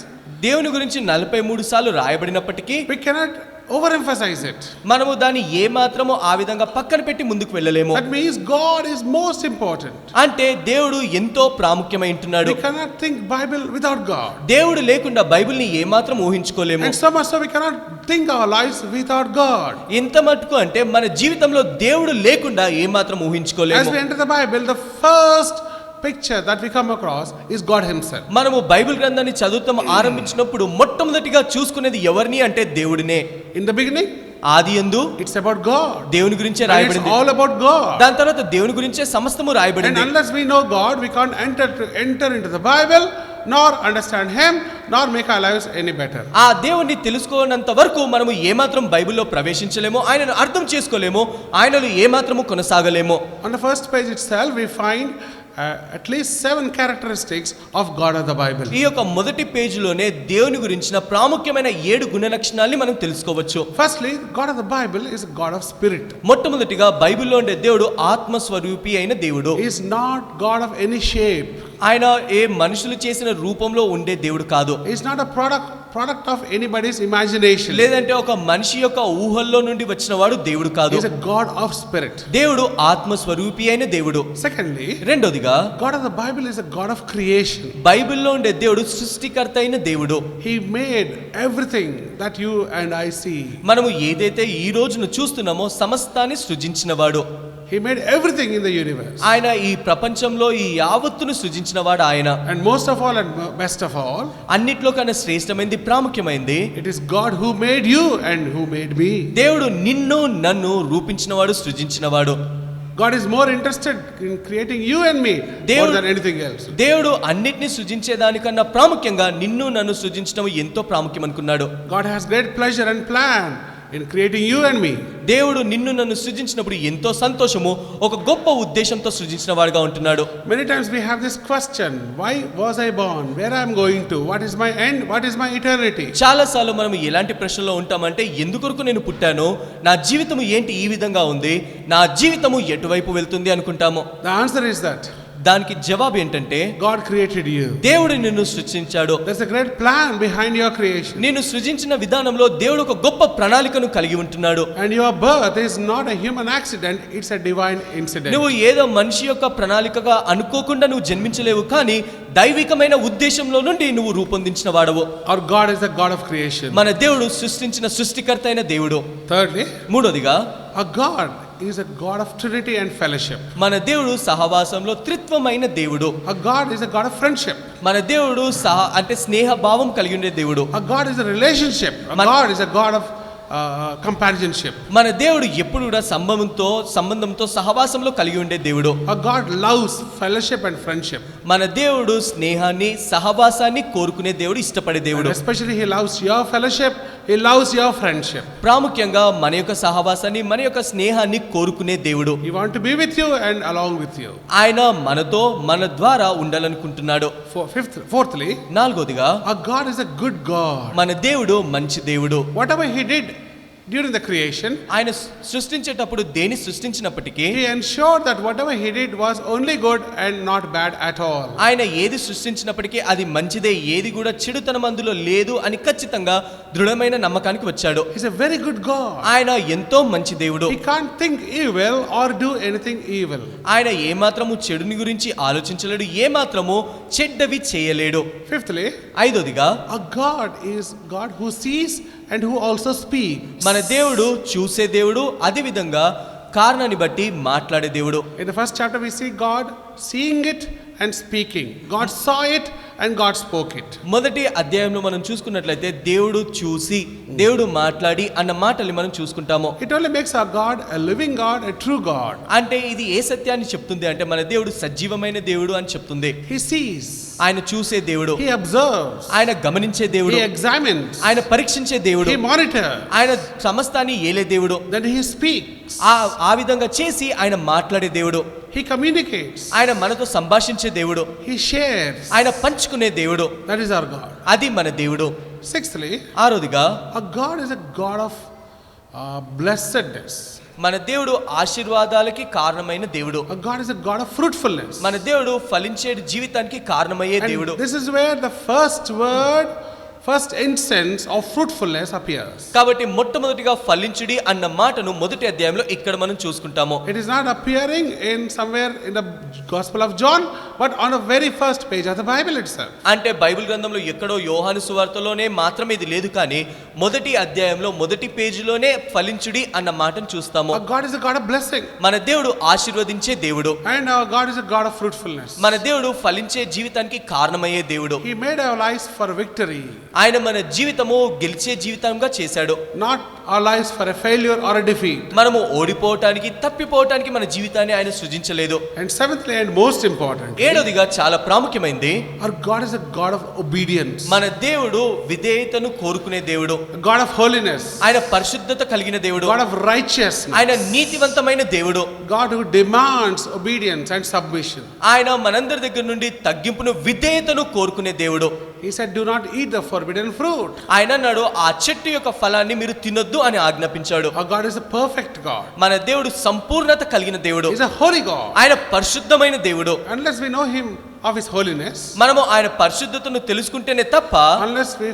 Speaker 2: దేవుని గురించి 43 సార్లు రాయబడినప్పటికీ
Speaker 1: we cannot overemphasize it.
Speaker 2: మనము దాన్ని ఏ మాత్రము ఆ విధంగా పక్కన పెట్టి ముందుకు వెళ్ళలేము.
Speaker 1: That means God is most important.
Speaker 2: అంటే దేవుడు ఎంతో ప్రాముఖ్యమై ఉంటున్నాడు.
Speaker 1: We cannot think Bible without God.
Speaker 2: దేవుడు లేకుండా బైబిల్ని ఏ మాత్రం ఊహించుకోలేము.
Speaker 1: And so much so we cannot think our lives without God.
Speaker 2: ఎంత మటుకు అంటే మన జీవితంలో దేవుడు లేకుండా ఏ మాత్రం
Speaker 1: As
Speaker 2: ఊహించుకోలేము.
Speaker 1: we enter the Bible, the first picture that we come across is God himself.
Speaker 2: మనము బైబిల్ గ్రంథాన్ని చదువుతాం ఆరంభించినప్పుడు మొట్టమొదటిగా చూసుకునేది ఎవరిని అంటే దేవుడినే.
Speaker 1: In the beginning,
Speaker 2: ఆదియందు
Speaker 1: it's about God.
Speaker 2: దేవుని గురించే
Speaker 1: And it's
Speaker 2: రాయబడింది.
Speaker 1: all about God.
Speaker 2: దాని తర్వాత దేవుని గురించే సమస్తము
Speaker 1: And
Speaker 2: రాయబడింది.
Speaker 1: unless we know God, we can't enter into the Bible, nor understand him, nor make our lives any better.
Speaker 2: ఆ దేవుణ్ణి తెలుసుకోనంత వరకు మనము ఏమాత్రం బైబిల్లో ప్రవేశించలేము, ఆయనను అర్థం చేసుకోలేము, ఆయనలో ఏమాత్రము కొనసాగలేము.
Speaker 1: On the first page itself, we find at least 7 characteristics of God of the Bible.
Speaker 2: ఈ యొక్క మొదటి పేజీలోనే దేవుని గురించిన ప్రాముఖ్యమైన 7 గుణ లక్షణాలని మనం తెలుసుకోవచ్చు.
Speaker 1: Firstly, God of the Bible is a God of spirit.
Speaker 2: మొట్టమొదటిగా బైబిల్లో ఉండే దేవుడు ఆత్మ స్వరూపి అయిన దేవుడు.
Speaker 1: He is not God of any shape.
Speaker 2: ఆయన ఏ మనుషులు చేసిన రూపంలో ఉండే దేవుడు కాదు.
Speaker 1: He is not a product of anybody's imagination.
Speaker 2: లేదంటే ఒక మనిషి యొక్క ఊహల్లో నుండి వచ్చిన వాడు దేవుడు కాదు.
Speaker 1: He is a God of spirit.
Speaker 2: దేవుడు ఆత్మ స్వరూపి అయిన దేవుడు.
Speaker 1: Secondly,
Speaker 2: రెండోదిగా
Speaker 1: God of the Bible is a God of creation.
Speaker 2: బైబిల్లో ఉండే దేవుడు సృష్టికర్త అయిన దేవుడు.
Speaker 1: He made everything that you and I see.
Speaker 2: మనము ఏదైతే ఈ రోజును చూస్తున్నామో సమస్తాన్ని సృజించినవాడు.
Speaker 1: He made everything in the universe.
Speaker 2: ఆయన ఈ ప్రపంచంలో ఈ యావత్తును సృజించినవాడు ఆయన.
Speaker 1: And most of all and best of all,
Speaker 2: అన్నిట్లో కన్నా శ్రేష్టమైనది ప్రాముఖ్యమైనది
Speaker 1: it is God who made you and who made me.
Speaker 2: దేవుడు నిన్ను నన్ను రూపించినవాడు, సృజించినవాడు.
Speaker 1: God is more interested in creating you and me more than anything else.
Speaker 2: దేవుడు అన్నిటిని సృజించేదానికన్నా ప్రాముఖ్యంగా నిన్ను నన్ను సృజించడం ఎంతో ప్రాముఖ్యం అనుకున్నాడు.
Speaker 1: God has great pleasure and plan in creating you and me.
Speaker 2: దేవుడు నిన్ను నన్ను సృజించినప్పుడు ఎంతో సంతోషము, ఒక గొప్ప ఉద్దేశంతో సృజించిన వాడుగా ఉంటున్నాడు.
Speaker 1: Many times we have this question, why was I born? Where I am going to? What is my end? What is my eternity?
Speaker 2: చాలా సార్లు మనం ఎలాంటి ప్రశ్నలో ఉంటామంటే ఎందుకొరకు నేను పుట్టాను, నా జీవితము ఏంటి ఈ విధంగా ఉంది, నా జీవితము ఎటువైపు వెళ్తుంది అనుకుంటాము.
Speaker 1: The answer is that
Speaker 2: దానికి జవాబు ఏంటంటే
Speaker 1: God created you.
Speaker 2: దేవుడు నిన్ను సృష్టించాడు.
Speaker 1: There's a great plan behind your creation.
Speaker 2: నిన్ను సృజించిన విధానంలో దేవుడు ఒక గొప్ప ప్రణాళికను కలిగి ఉంటున్నాడు.
Speaker 1: And your birth is not a human accident, it's a divine incident.
Speaker 2: నువ్వు ఏదో మనిషి యొక్క ప్రణాళికగా అనుకోకుండా నువ్వు జన్మించలేవు, కానీ దైవికమైన ఉద్దేశంలో నుండి నువ్వు రూపొందించిన వాడవు.
Speaker 1: Our God is the God of creation.
Speaker 2: మన దేవుడు సృష్టించిన సృష్టికర్త అయిన దేవుడు.
Speaker 1: Thirdly,
Speaker 2: మూడోదిగా
Speaker 1: Our God is a God of Trinity and fellowship.
Speaker 2: మన దేవుడు సహవాసంలో త్రిత్వమైన దేవుడు.
Speaker 1: Our God is a God of friendship.
Speaker 2: మన దేవుడు అంటే స్నేహ భావం కలిగి ఉండే దేవుడు.
Speaker 1: Our God is a relationship. Our God is a God of companionship.
Speaker 2: మన దేవుడు ఎప్పుడు కూడా సంబంధంతో సహవాసంలో కలిగి ఉండే దేవుడు.
Speaker 1: Our God loves fellowship and friendship.
Speaker 2: మన దేవుడు స్నేహాన్ని సహవాసాన్ని కోరుకునే దేవుడు, ఇష్టపడే దేవుడు.
Speaker 1: And especially he loves your fellowship, he loves your friendship.
Speaker 2: ప్రాముఖ్యంగా మన యొక్క సహవాసాన్ని, మన యొక్క స్నేహాన్ని కోరుకునే దేవుడు.
Speaker 1: He wants to be with you and along with you.
Speaker 2: ఆయన మనతో మన ద్వారా ఉండాలనుకుంటున్నాడు.
Speaker 1: Fourthly,
Speaker 2: నాలుగోదిగా
Speaker 1: our God is a good God.
Speaker 2: మన దేవుడు మంచి దేవుడు.
Speaker 1: Whatever he did during the creation,
Speaker 2: ఆయన సృష్టించేటప్పుడు దేని సృష్టించినప్పటికీ
Speaker 1: he ensured that whatever he did was only good and not bad at all.
Speaker 2: ఆయన ఏది సృష్టించినప్పటికీ అది మంచిదే, ఏది కూడా చెడుతనం అందులో లేదు అని ఖచ్చితంగా దృఢమైన నమ్మకానికి వచ్చాడు.
Speaker 1: He's a very good God.
Speaker 2: ఆయన ఎంతో మంచి దేవుడు.
Speaker 1: He can't think evil or do anything evil.
Speaker 2: ఆయన ఏమాత్రము చెడుని గురించి ఆలోచించలేడు, ఏమాత్రము చెడ్డవి చేయలేడు.
Speaker 1: Fifthly,
Speaker 2: ఐదోదిగా
Speaker 1: our God is God who sees and who also speaks.
Speaker 2: మన దేవుడు చూసే దేవుడు, అదే విధంగా కారణాన్ని బట్టి మాట్లాడే దేవుడు.
Speaker 1: In the first chapter we see God seeing it and speaking. God saw it and God spoke it.
Speaker 2: మొదటి అధ్యాయంలో మనం చూసుకున్నట్లయితే దేవుడు చూసి, దేవుడు మాట్లాడి అన్న మాటల్ని మనం చూసుకుంటాము.
Speaker 1: It only makes our God a living God, a true God.
Speaker 2: అంటే ఇది ఏ సత్యాన్ని చెప్తుంది అంటే మన దేవుడు సజీవమైన దేవుడు అని చెప్తుంది.
Speaker 1: He sees,
Speaker 2: ఆయన చూసే దేవుడు,
Speaker 1: he observes,
Speaker 2: ఆయన గమనించే దేవుడు,
Speaker 1: he examines,
Speaker 2: ఆయన పరీక్షించే దేవుడు,
Speaker 1: he monitors,
Speaker 2: ఆయన సమస్తాన్ని ఏలే దేవుడు.
Speaker 1: then he speaks,
Speaker 2: ఆ విధంగా చేసి ఆయన మాట్లాడే దేవుడు.
Speaker 1: he communicates,
Speaker 2: ఆయన మనతో సంభాషించే దేవుడు,
Speaker 1: he shares.
Speaker 2: ఆయన పంచుకునే దేవుడు.
Speaker 1: That is our God.
Speaker 2: అది మన దేవుడు.
Speaker 1: Sixthly,
Speaker 2: ఆరోదిగా
Speaker 1: our God is a God of blessedness.
Speaker 2: మన దేవుడు ఆశీర్వాదాలకి కారణమైన దేవుడు.
Speaker 1: Our God is a God of fruitfulness.
Speaker 2: మన దేవుడు ఫలించే జీవితానికి కారణమయ్యే దేవుడు.
Speaker 1: And this is where the first instance of fruitfulness appears.
Speaker 2: కాబట్టి మొట్టమొదటిగా ఫలించుడి అన్న మాటను మొదటి అధ్యాయంలో ఇక్కడ మనం చూసుకుంటాము.
Speaker 1: It is not appearing in somewhere in the Gospel of John, but on the very first page of the Bible itself.
Speaker 2: అంటే బైబిల్ గ్రంథంలో ఎక్కడో యోహాను సువార్తలోనే మాత్రమే ఇది లేదు, కానీ మొదటి అధ్యాయంలో మొదటి పేజీలోనే ఫలించుడి అన్న మాటను చూస్తాము.
Speaker 1: Our God is a God of blessing.
Speaker 2: మన దేవుడు ఆశీర్వదించే దేవుడు.
Speaker 1: And our God is a God of fruitfulness.
Speaker 2: మన దేవుడు ఫలించే జీవితానికి కారణమయ్యే దేవుడు.
Speaker 1: He made our lives for victory.
Speaker 2: ఆయన మన జీవితము గెలిచే జీవితంగా చేశాడు.
Speaker 1: Not our lives for a failure or a defeat.
Speaker 2: మనము ఓడిపోవటానికి, తప్పిపోవటానికి మన జీవితాన్ని ఆయన సృజించలేదు.
Speaker 1: And seventhly and most important,
Speaker 2: ఏడోదిగా చాలా ప్రాముఖ్యమైనది,
Speaker 1: our God is a God of obedience.
Speaker 2: మన దేవుడు విధేయతను కోరుకునే దేవుడు.
Speaker 1: A God of holiness.
Speaker 2: ఆయన పరిశుద్ధత కలిగిన దేవుడు.
Speaker 1: God of righteousness.
Speaker 2: ఆయన నీతివంతమైన దేవుడు.
Speaker 1: God who demands obedience and submission.
Speaker 2: ఆయన మనందరి దగ్గర నుండి తగ్గింపును, విధేయతను కోరుకునే దేవుడు.
Speaker 1: He said, do not eat the forbidden fruit.
Speaker 2: ఆయన అన్నాడు, ఆ చెట్టు యొక్క ఫలాన్ని మీరు తినొద్దు అని ఆజ్ఞాపించాడు.
Speaker 1: Our God is a perfect God.
Speaker 2: మన దేవుడు సంపూర్ణత కలిగిన దేవుడు.
Speaker 1: He is a holy God.
Speaker 2: ఆయన పరిశుద్ధమైన దేవుడు.
Speaker 1: Unless we know him of his holiness,
Speaker 2: మనము ఆయన పరిశుద్ధతను తెలుసుకుంటేనే తప్ప,
Speaker 1: unless we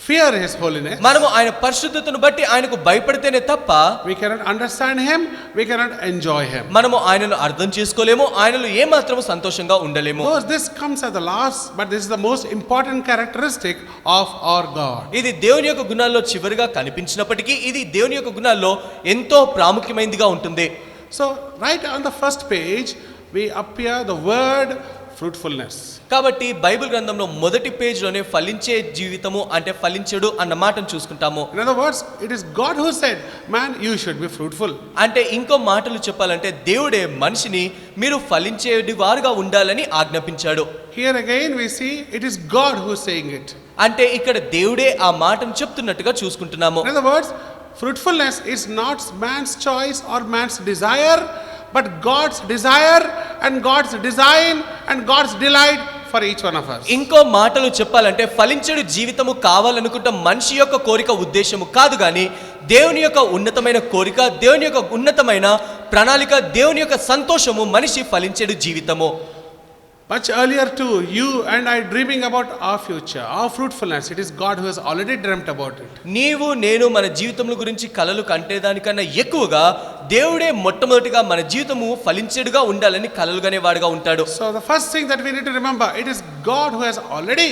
Speaker 1: fear his holiness,
Speaker 2: మనము ఆయన పరిశుద్ధతను బట్టి ఆయనకు భయపడితేనే తప్ప
Speaker 1: we cannot understand him, we cannot enjoy him.
Speaker 2: మనము ఆయనను అర్థం చేసుకోలేము, ఆయనలో ఏమాత్రము సంతోషంగా ఉండలేము.
Speaker 1: Because this comes at the last, but this is the most important characteristic of our God.
Speaker 2: ఇది దేవుని యొక్క గుణాల్లో చివరిగా కనిపించినప్పటికీ ఇది దేవుని యొక్క గుణాల్లో ఎంతో ప్రాముఖ్యమైనదిగా ఉంటుంది.
Speaker 1: So right on the first page we appear the word fruitfulness.
Speaker 2: కాబట్టి బైబిల్ గ్రంథంలో మొదటి పేజీలోనే ఫలించే జీవితము అంటే ఫలించడు అన్న మాటను చూసుకుంటాము.
Speaker 1: In other words, it is God who said, man, you should be fruitful.
Speaker 2: అంటే ఇంకో మాటలు చెప్పాలంటే దేవుడే మనిషిని మీరు ఫలించేది వారుగా ఉండాలని ఆజ్ఞాపించాడు.
Speaker 1: Here again we see it is God who is saying it.
Speaker 2: అంటే ఇక్కడ దేవుడే ఆ మాటను చెప్తున్నట్టుగా చూసుకుంటున్నాము.
Speaker 1: In other words, fruitfulness is not man's choice or man's desire, but God's desire and God's design and God's delight for each one of us.
Speaker 2: ఇంకో మాటలు చెప్పాలంటే ఫలించడు జీవితము కావాలనుకుంటే మనిషి యొక్క కోరిక ఉద్దేశము కాదు, కానీ దేవుని యొక్క ఉన్నతమైన కోరిక, దేవుని యొక్క ఉన్నతమైన ప్రణాళిక, దేవుని యొక్క సంతోషము మనిషి ఫలించడు జీవితము.
Speaker 1: Much earlier too, you and I dreaming about our future, our fruitfulness, it is God who has already dreamt about it.
Speaker 2: నీవు నేను మన జీవితముల గురించి కలలు కంటేదానికన్నా ఎక్కువగా దేవుడే మొట్టమొదటిగా మన జీవితము ఫలించేడుగా ఉండాలని కలలుగానే వాడుగా ఉంటాడు.
Speaker 1: So the first thing that we need to remember, it is God who has already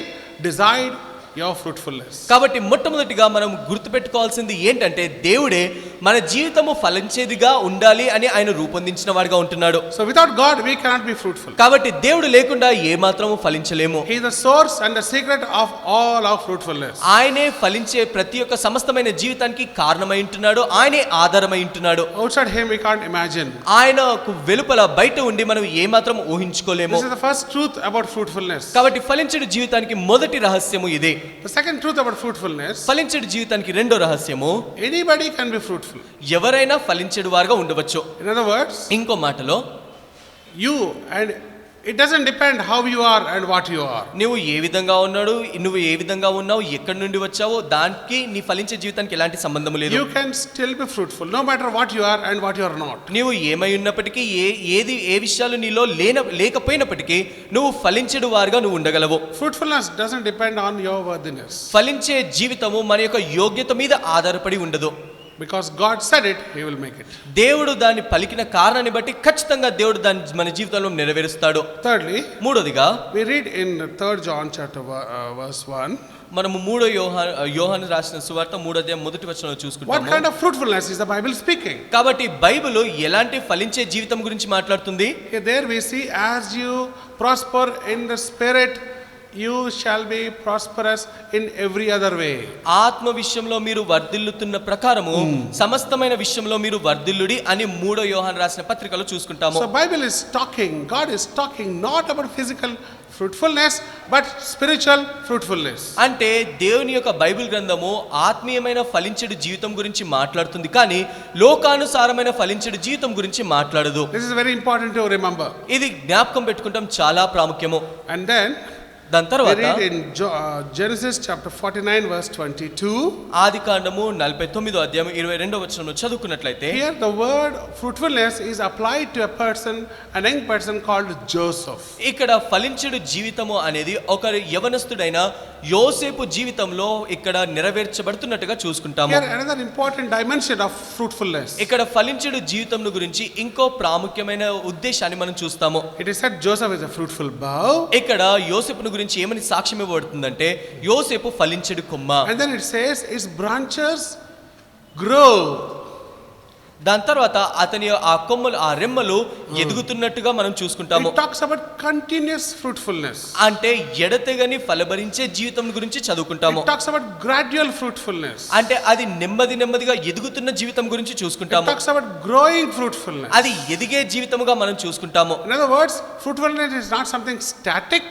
Speaker 1: desired, your fruitfulness.
Speaker 2: కాబట్టి మొట్టమొదటిగా మనం గుర్తుపెట్టుకోవాల్సింది ఏంటంటే దేవుడే మన జీవితము ఫలించేదిగా ఉండాలి అని ఆయన రూపొందించిన వాడిగా ఉంటున్నాడు.
Speaker 1: So without God we cannot be fruitful.
Speaker 2: కాబట్టి దేవుడు లేకుండా ఏ మాత్రము ఫలించలేము.
Speaker 1: He is the source and the secret of all our fruitfulness.
Speaker 2: ఆయనే ఫలించే ప్రతి ఒక్క సమస్తమైన జీవితానికి కారణమై ఉంటున్నాడు. ఆయనే ఆధారమై ఉంటున్నాడు.
Speaker 1: Outside him we can't imagine.
Speaker 2: ఆయనకు వెలుపల బయట ఉండి మనం ఏ మాత్రం ఊహించుకోలేము.
Speaker 1: This is the first truth about fruitfulness.
Speaker 2: కాబట్టి ఫలించే జీవితానికి మొదటి రహస్యము ఇదే.
Speaker 1: The second truth about fruitfulness,
Speaker 2: ఫలించే జీవితానికి రెండో రహస్యము,
Speaker 1: anybody can be fruitful.
Speaker 2: ఎవరైనా ఫలించేడు వారుగా ఉండవచ్చు.
Speaker 1: In other words,
Speaker 2: ఇంకో మాటలో
Speaker 1: you, and it doesn't depend how you are and what you are.
Speaker 2: నువ్వు ఏ విధంగా ఉన్నాడు, నువ్వు ఏ విధంగా ఉన్నావు, ఎక్కడి నుండి వచ్చావో దానికి నీ ఫలించే జీవితానికి ఎలాంటి సంబంధం లేదు.
Speaker 1: You can still be fruitful no matter what you are and what you are not.
Speaker 2: నువ్వు ఏమై ఉన్నప్పటికీ ఏ విషయాలు నీలో లేకపోయినప్పటికీ నువ్వు ఫలించేడు వారుగా నువ్వు ఉండగలవు.
Speaker 1: Fruitfulness doesn't depend on your worthiness.
Speaker 2: ఫలించే జీవితము మన యొక్క యోగ్యత మీద ఆధారపడి ఉండదు.
Speaker 1: Because God said it, He will make it.
Speaker 2: దేవుడు దాన్ని పలికిన కారణాన్ని బట్టి ఖచ్చితంగా దేవుడు దాన్ని మన జీవితంలో నెరవేరుస్తాడు.
Speaker 1: Thirdly,
Speaker 2: మూడోదిగా
Speaker 1: we read in 3 John chapter verse 1.
Speaker 2: మనము యోహాను రాసిన సువార్త 3వ అధ్యాయం మొదటి వచనంలో చూసుకుంటాము.
Speaker 1: What kind of fruitfulness is the Bible speaking?
Speaker 2: కాబట్టి బైబిల్ ఎలాంటి ఫలించే జీవితం గురించి మాట్లాడుతుంది?
Speaker 1: There we see, as you prosper in the spirit, you shall be prosperous in every other way.
Speaker 2: ఆత్మ విషయంలో మీరు వర్ధిల్లుతున్న ప్రకారము సమస్తమైన విషయంలో మీరు వర్ధిల్లుడి అని 3వ యోహాను రాసిన పత్రికలో చూసుకుంటాము.
Speaker 1: So Bible is talking, God is talking not about physical fruitfulness but spiritual fruitfulness.
Speaker 2: అంటే దేవుని యొక్క బైబిల్ గ్రంథము ఆత్మీయమైన ఫలించెడు జీవితం గురించి మాట్లాడుతుంది, కానీ లోకానుసారమైన ఫలించెడు జీవితం గురించి మాట్లాడదు.
Speaker 1: This is very important to remember.
Speaker 2: ఇది జ్ఞాపకం పెట్టుకుంటాం, చాలా ప్రాముఖ్యము.
Speaker 1: And then
Speaker 2: దాని
Speaker 1: we
Speaker 2: తర్వాత
Speaker 1: read in Genesis chapter 49 verse 22.
Speaker 2: ఆదికాండము 49వ అధ్యాయం 22వ వచనంలో చదువుకున్నట్లయితే,
Speaker 1: Here the word fruitfulness is applied to a person, a young person called Joseph.
Speaker 2: ఇక్కడ ఫలించెడు జీవితము అనేది ఒక యవనస్తుడైన యోసేపు జీవితంలో ఇక్కడ నెరవేర్చబడుతున్నట్టుగా చూసుకుంటాము.
Speaker 1: Here another important dimension of fruitfulness.
Speaker 2: ఇక్కడ ఫలించెడు జీవితం గురించి ఇంకో ప్రాముఖ్యమైన ఉద్దేశాన్ని మనం చూస్తాము.
Speaker 1: It is said Joseph is a fruitful bough.
Speaker 2: ఇక్కడ యోసేపును గురించి ఏమని సాక్ష్యం ఇవ్వబడుతుందంటే, యోసేపు ఫలించెడు కొమ్మ.
Speaker 1: And then it says its branches grow.
Speaker 2: దాని తర్వాత అతని ఆ కొమ్మలు, ఆ రెమ్మలు ఎదుగుతున్నట్టుగా మనం చూసుకుంటాము.
Speaker 1: It talks about continuous fruitfulness.
Speaker 2: అంటే ఎడతెగని ఫలభరించే జీవితం గురించి చదువుకుంటాము.
Speaker 1: It talks about gradual fruitfulness.
Speaker 2: అంటే అది నెమ్మదిగా ఎదుగుతున్న జీవితం గురించి
Speaker 1: It
Speaker 2: చూసుకుంటాము.
Speaker 1: talks about growing fruitfulness.
Speaker 2: అది ఎదిగే జీవితముగా మనం చూసుకుంటాము.
Speaker 1: In other words, fruitfulness is not something static,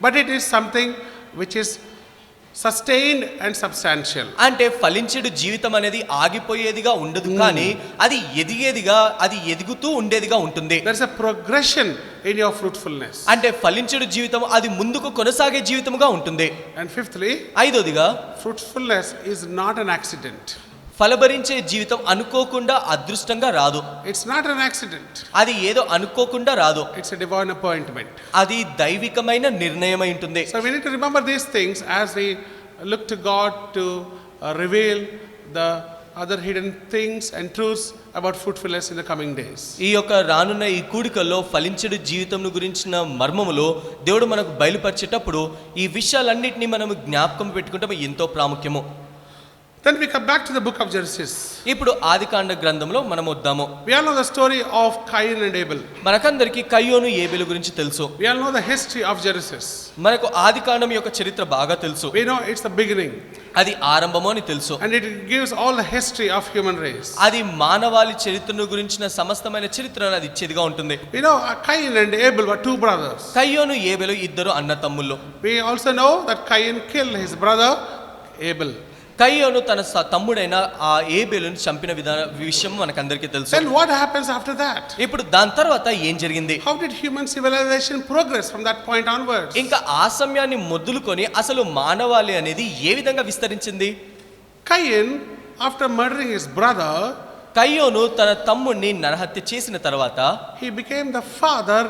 Speaker 1: but it is something which is sustained and substantial.
Speaker 2: అంటే ఫలించెడు జీవితం అనేది ఆగిపోయేదిగా ఉండదు, కానీ అది ఎదిగేదిగా, అది ఎదుగుతూ ఉండేదిగా ఉంటుంది.
Speaker 1: There is a progression in your fruitfulness.
Speaker 2: అంటే ఫలించెడు జీవితం అది ముందుకు కొనసాగే జీవితముగా ఉంటుంది.
Speaker 1: And fifthly,
Speaker 2: ఐదోదిగా
Speaker 1: fruitfulness is not an accident.
Speaker 2: ఫలభరించే జీవితం అనుకోకుండా అదృష్టంగా రాదు.
Speaker 1: It's not an accident.
Speaker 2: అది ఏదో అనుకోకుండా రాదు.
Speaker 1: It's a divine appointment.
Speaker 2: అది దైవికమైన నిర్ణయమై ఉంటుంది.
Speaker 1: So we need to remember these things as we look to God to reveal the other hidden things and truths about fruitfulness in the coming days.
Speaker 2: ఈ యొక్క రానున్న ఈ కూడికల్లో ఫలించెడు జీవితం గురించిన మర్మములో దేవుడు మనకు బయలుపరిచేటప్పుడు ఈ విషయాలన్నింటినీ మనం జ్ఞాపకం పెట్టుకుంటే ఎంతో ప్రాముఖ్యము.
Speaker 1: Then we come back to the book of Genesis.
Speaker 2: ఇప్పుడు ఆదికాండ గ్రంథంలో మనం వద్దాము.
Speaker 1: We all know the story of Cain and Abel.
Speaker 2: మనకందరికి కయ్యోను Abel గురించి తెలుసు.
Speaker 1: We all know the history of Genesis.
Speaker 2: మనకు ఆదికాండం యొక్క చరిత్ర బాగా తెలుసు.
Speaker 1: We know it's the beginning.
Speaker 2: అది ఆరంభము అని తెలుసు.
Speaker 1: And it gives all the history of human race.
Speaker 2: అది మానవాళి చరిత్రను గురించిన సమస్తమైన చరిత్రను అది ఇచ్చేదిగా ఉంటుంది.
Speaker 1: We know Cain and Abel were two brothers.
Speaker 2: కయ్యోను Abel ఇద్దరు అన్న తమ్ముళ్ళు.
Speaker 1: We also know that Cain killed his brother Abel.
Speaker 2: కయ్యోను తన తమ్ముడైన ఆ ఏబేలును చంపిన విషయం మనకందరికీ తెలుసు.
Speaker 1: Then what happens after that?
Speaker 2: ఇప్పుడు దాని తర్వాత ఏం జరిగింది?
Speaker 1: How did human civilization progress from that point onwards?
Speaker 2: ఇంకా ఆ సమయాన్ని మొదలుకొని అసలు మానవాళి అనేది ఏ విధంగా విస్తరించింది?
Speaker 1: Cain, after murdering his brother,
Speaker 2: కయ్యోను తన తమ్ముడిని నరహత్య చేసిన తర్వాత
Speaker 1: he became the father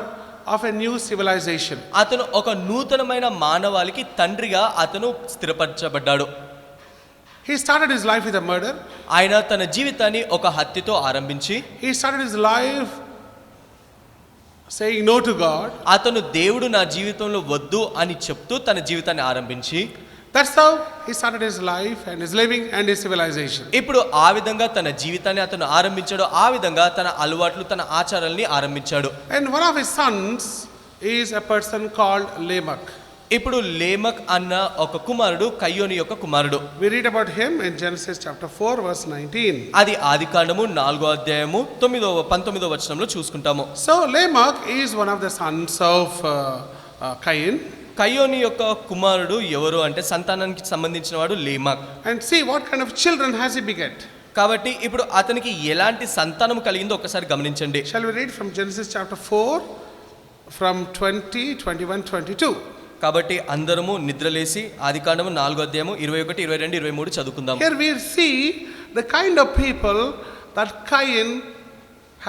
Speaker 1: of a new civilization.
Speaker 2: అతను ఒక నూతనమైన మానవాళికి తండ్రిగా అతను స్థిరపరచబడ్డాడు.
Speaker 1: He started his life with a murder.
Speaker 2: ఆయన తన జీవితాన్ని ఒక హత్యతో ఆరంభించి
Speaker 1: He started his life saying no to God.
Speaker 2: అతను దేవుడు నా జీవితంలో వద్దు అని చెప్తూ తన జీవితాన్ని ఆరంభించి
Speaker 1: That's how he started his life and his living and his civilization.
Speaker 2: ఇప్పుడు ఆ విధంగా తన జీవితాన్ని అతను ఆరంభించాడు, ఆ విధంగా తన అలవాట్లు తన ఆచారాలని ఆరంభించాడు.
Speaker 1: And one of his sons is a person called Lamech.
Speaker 2: ఇప్పుడు లేమక్ అన్న ఒక కుమారుడు కయ్యోని యొక్క కుమారుడు.
Speaker 1: We read about him in Genesis chapter 4 verse 19.
Speaker 2: అది ఆదికాండము 4వ అధ్యాయము 19వ వచనంలో చూసుకుంటాము.
Speaker 1: So Lamech is one of the sons of Cain.
Speaker 2: కయ్యోని యొక్క కుమారుడు ఎవరు అంటే సంతానానికి సంబంధించిన వాడు లేమక్.
Speaker 1: And see what kind of children has he beget.
Speaker 2: కాబట్టి ఇప్పుడు అతనికి ఎలాంటి సంతానం కలిగిందో ఒకసారి గమనించండి.
Speaker 1: Shall we read from Genesis chapter 4 from 20, 21, 22.
Speaker 2: కాబట్టి అందరము నిద్రలేసి ఆదికాండము 4వ అధ్యాయము 21, 22, 23 చదువుకుందాం.
Speaker 1: Here we see the kind of people that Cain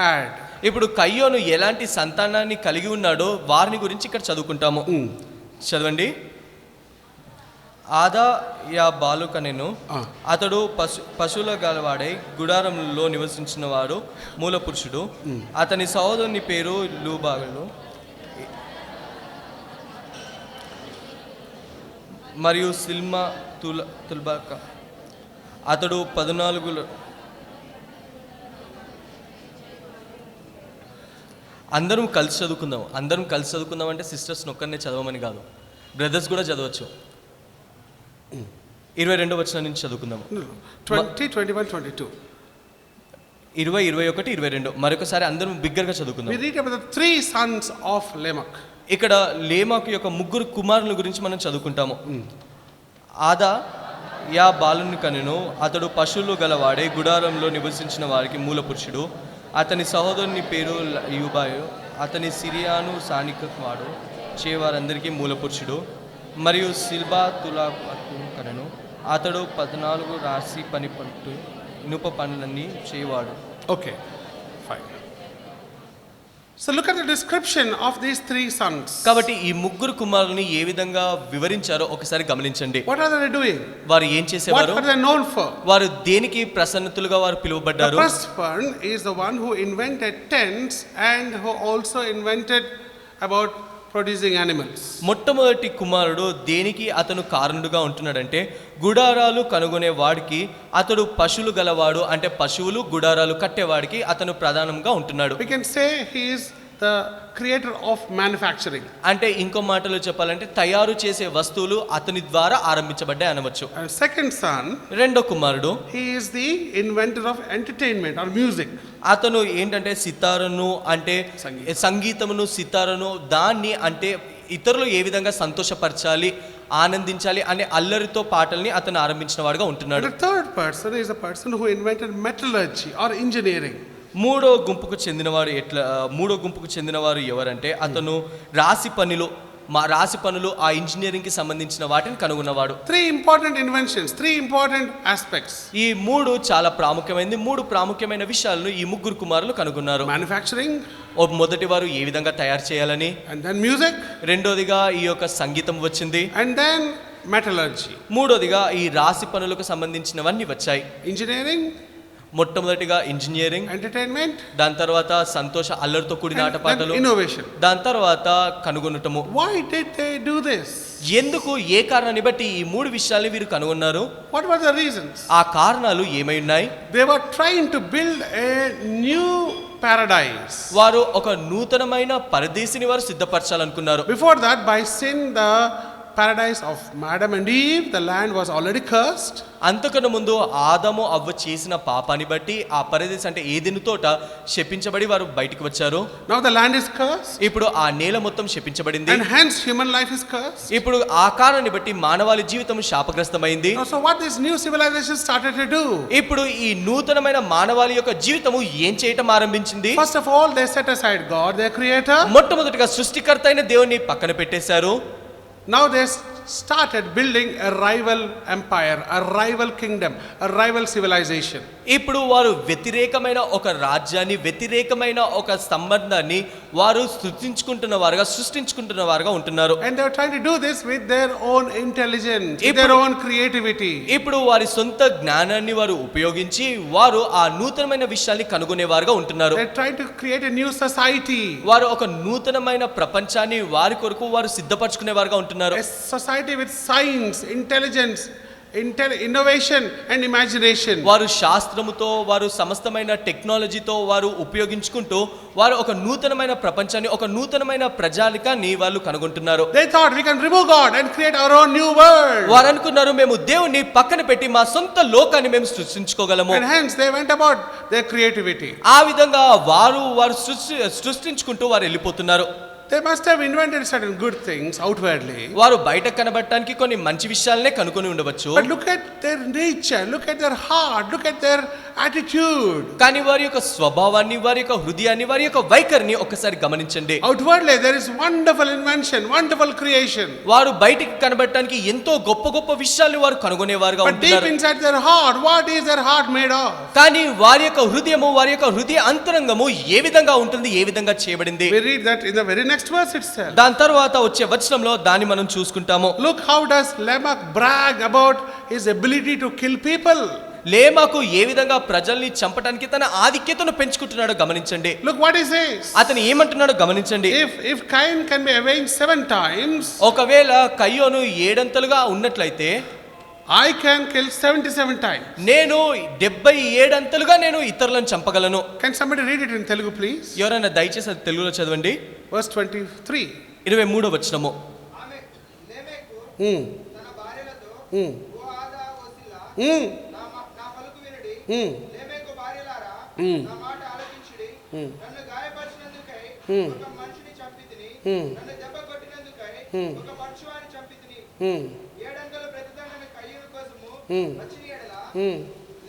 Speaker 1: had.
Speaker 2: ఇప్పుడు కయ్యోను ఎలాంటి సంతానాన్ని కలిగి ఉన్నాడో వారిని గురించి ఇక్కడ చదువుకుంటాము. చదవండి. ఆదా యా బాలుకనెను, అతడు పశువుల గలవాడై గుడారంలో నివసించిన వాడు మూల పురుషుడు. అతని సహోదరుని పేరు లూబాగులు మరియు సిల్మా తుల్బాక. అతడు 14. అందరం కలిసి చదువుకుందాం అంటే సిస్టర్స్ ఒక్కరినే చదవమని కాదు, బ్రదర్స్ కూడా చదవచ్చు. 22వ వచనం నుంచి చదువుకుందాం.
Speaker 1: 20, 21, 22.
Speaker 2: 20, 21, 22 మరొకసారి అందరం బిగ్గరగా చదువుకుందాం.
Speaker 1: We read about the 3 sons of Lamech.
Speaker 2: ఇక్కడ లేమాకు యొక్క 3 కుమారుల గురించి మనం చదువుకుంటాము. ఆదా యా బాలుని కనెను, అతడు పశువులు గలవాడే గుడారంలో నివసించిన వారికి మూల పురుషుడు. అతని సహోదరుని పేరు యూబాయు, అతని సిరియాను సానిక వాడు చేవారందరికీ మూల పురుషుడు. మరియు సిల్బా తులాకు కనెను, అతడు 14 రాశి పని పట్టు ఇనుప పనులన్నీ చేయవాడు.
Speaker 1: Okay, fine. So look at the description of these 3 sons.
Speaker 2: కాబట్టి ఈ 3 కుమారుల్ని ఏ విధంగా వివరించారో ఒకసారి గమనించండి.
Speaker 1: What are they doing?
Speaker 2: వారు ఏం చేసేవారు?
Speaker 1: What are they known for?
Speaker 2: వారు దేనికి ప్రసన్నతులుగా వారు పిలువబడ్డారు?
Speaker 1: The first one is the one who invented tents and who also invented about producing animals.
Speaker 2: మొట్టమొదటి కుమారుడు దేనికి అతను కారణుడుగా ఉంటున్నాడంటే గుడారాలు కనుగొనే వాడికి, అతడు పశువులు గలవాడు అంటే పశువులు గుడారాలు కట్టేవాడికి అతను ప్రధానంగా ఉంటున్నాడు.
Speaker 1: We can say he is the creator of manufacturing.
Speaker 2: అంటే ఇంకో మాటలో చెప్పాలంటే తయారు చేసే వస్తువులు అతని ద్వారా ఆరంభించబడ్డాయి అనవచ్చు.
Speaker 1: And second son,
Speaker 2: రెండో కుమారుడు,
Speaker 1: he is the inventor of entertainment or music.
Speaker 2: అతను ఏంటంటే సితారును అంటే సంగీతమును సితారును దాన్ని అంటే ఇతరులు ఏ విధంగా సంతోషపరచాలి ఆనందించాలి అనే అల్లరితో పాటల్ని అతను ఆరంభించిన వాడుగా ఉంటున్నాడు.
Speaker 1: The third person is a person who invented metallurgy or engineering.
Speaker 2: మూడో గుంపుకు చెందినవారు ఎవరంటే అతను రాశి పనులు ఆ ఇంజనీరింగ్ కి సంబంధించిన వాటిని కనుగొన్నవాడు.
Speaker 1: 3 important inventions, 3 important aspects.
Speaker 2: ఈ 3 చాలా ప్రాముఖ్యమైనది. 3 ప్రాముఖ్యమైన విషయాలను ఈ 3 కుమారులు కనుగొన్నారు.
Speaker 1: Manufacturing,
Speaker 2: మొదటి వారు ఏ విధంగా తయారు చేయాలని,
Speaker 1: and then music,
Speaker 2: రెండోదిగా ఈ యొక్క సంగీతం వచ్చింది,
Speaker 1: and then metallurgy.
Speaker 2: మూడోదిగా ఈ రాశి పనులకు సంబంధించినవన్నీ వచ్చాయి.
Speaker 1: Engineering,
Speaker 2: మొట్టమొదటిగా ఇంజనీరింగ్,
Speaker 1: ఎంటర్టైన్మెంట్,
Speaker 2: దాని తర్వాత సంతోష అల్లరితో కూడిన ఆటపాటలు,
Speaker 1: ఇన్నోవేషన్,
Speaker 2: దాని తర్వాత కనుగొనటము.
Speaker 1: Why did they do this?
Speaker 2: ఎందుకు ఏ కారణాన్ని బట్టి ఈ 3 విషయాల్ని వీరు కనుగొన్నారు?
Speaker 1: What were the reasons?
Speaker 2: ఆ కారణాలు ఏమై ఉన్నాయి?
Speaker 1: They were trying to build a new paradise.
Speaker 2: వారు ఒక నూతనమైన పరదేశిని వారు సిద్ధపరచాలనుకున్నారు.
Speaker 1: Before that, by sin, the paradise of Adam and Eve, the land was already cursed.
Speaker 2: అంతకన్నా ముందు ఆదాము అవ్వ చేసిన పాపాన్ని బట్టి ఆ పరదేశం అంటే ఏదెను తోట శపించబడి వారు బయటికి వచ్చారు.
Speaker 1: Now the land is cursed.
Speaker 2: ఇప్పుడు ఆ నేల మొత్తం శపించబడింది.
Speaker 1: And hence human life is cursed.
Speaker 2: ఇప్పుడు ఆ కారణాన్ని బట్టి మానవాళి జీవితం శాపగ్రస్తమైంది.
Speaker 1: So what this new civilization started to do?
Speaker 2: ఇప్పుడు ఈ నూతనమైన మానవాళి యొక్క జీవితము ఏం చేయటం ఆరంభించింది?
Speaker 1: First of all, they set aside God, their creator.
Speaker 2: మొట్టమొదటిగా సృష్టికర్త అయిన దేవుని పక్కన పెట్టేశారు.
Speaker 1: Now they started building a rival empire, a rival kingdom, a rival civilization.
Speaker 2: ఇప్పుడు వారు వ్యతిరేకమైన ఒక రాజ్యాన్ని, వ్యతిరేకమైన ఒక సంబంధాన్ని వారు సృష్టించుకుంటున్న వారుగా ఉంటున్నారు.
Speaker 1: And they are trying to do this with their own intelligence, with their own creativity.
Speaker 2: ఇప్పుడు వారి సొంత జ్ఞానాన్ని వారు ఉపయోగించి వారు ఆ నూతనమైన విషయాన్ని కనుగొనేవారుగా ఉంటున్నారు.
Speaker 1: They are trying to create a new society.
Speaker 2: వారు ఒక నూతనమైన ప్రపంచాన్ని వారి కొరకు వారు సిద్ధపరచుకునేవారుగా ఉంటున్నారు.
Speaker 1: A society society with science, intelligence, innovation and imagination.
Speaker 2: వారు శాస్త్రముతో వారు సమస్తమైన టెక్నాలజీతో వారు ఉపయోగించుకుంటూ వారు ఒక నూతనమైన ప్రపంచాన్ని ఒక నూతనమైన ప్రజాలికాన్ని వాళ్ళు కనుగొంటున్నారు.
Speaker 1: They thought we can remove God and create our own new world.
Speaker 2: వారు అనుకున్నారు మేము దేవుణ్ణి పక్కన పెట్టి మా సొంత లోకాన్ని మేము సృష్టించుకోగలము.
Speaker 1: And hence they went about their creativity.
Speaker 2: ఆ విధంగా వారు సృష్టించుకుంటూ వారు వెళ్ళిపోతున్నారు.
Speaker 1: They must have invented certain good things outwardly.
Speaker 2: వారు బయట కనబడటానికి కొన్ని మంచి విషయాలనే కనుకొని ఉండవచ్చు.
Speaker 1: But look at their nature, look at their heart, look at their attitude.
Speaker 2: కానీ వారి యొక్క స్వభావాన్ని వారి యొక్క హృదయాన్ని వారి యొక్క వైఖరిని ఒకసారి గమనించండి.
Speaker 1: Outwardly there is wonderful invention, wonderful creation.
Speaker 2: వారు బయటికి కనబడటానికి ఎంతో గొప్ప గొప్ప విషయాలను వారు కనుగొనేవారుగా
Speaker 1: But deep
Speaker 2: ఉంటున్నారు.
Speaker 1: inside their heart, what is their heart made of?
Speaker 2: కానీ వారి యొక్క హృదయము వారి యొక్క హృదయ అంతరంగము ఏ విధంగా ఉంటుంది ఏ విధంగా చేయబడింది.
Speaker 1: We read that in the very next verse itself.
Speaker 2: దాని తర్వాత వచ్చే వచనంలో దాన్ని మనం చూసుకుంటాము.
Speaker 1: Look how does Lamech brag about his ability to kill people.
Speaker 2: లేమాకు ఏ విధంగా ప్రజల్ని చంపడానికి తన ఆధిక్యతను పెంచుకుంటున్నాడో గమనించండి.
Speaker 1: Look what he says.
Speaker 2: అతను ఏమంటున్నాడో గమనించండి.
Speaker 1: If Cain can be avenged 7 times,
Speaker 2: ఒకవేళ కయ్యోను 7 అంతలుగా ఉన్నట్లయితే
Speaker 1: I can kill 77 times.
Speaker 2: నేను 77 అంతలుగా నేను ఇతరులను చంపగలను.
Speaker 1: Can somebody read it in Telugu please?
Speaker 2: ఎవరైనా దయచేసి అది తెలుగులో చదవండి.
Speaker 1: Verse 23.
Speaker 2: 23వ వచనము.
Speaker 3: ఆమె లెమెకు
Speaker 1: Hmm.
Speaker 3: తన భార్యలతో
Speaker 1: Hmm.
Speaker 3: ఓ ఆదా ఓసిలా
Speaker 1: Hmm.
Speaker 3: నా పలుకు వినుడి.
Speaker 1: Hmm.
Speaker 3: లెమెకు భార్యలారా
Speaker 1: Hmm.
Speaker 3: నా మాట ఆలకించుడి.
Speaker 1: Hmm.
Speaker 3: నన్ను గాయపరిచినందుకై
Speaker 1: Hmm.
Speaker 3: ఒక మనిషిని చంపితిని.
Speaker 1: Hmm.
Speaker 3: నన్ను దెబ్బ కొట్టినందుకై
Speaker 1: Hmm.
Speaker 3: ఒక పక్షువాని చంపితిని.
Speaker 1: Hmm.
Speaker 3: ఏడంగల ప్రతిదండన కయ్యూరు కోసము
Speaker 1: Hmm.
Speaker 3: వచ్చిన ఎడల
Speaker 1: Hmm.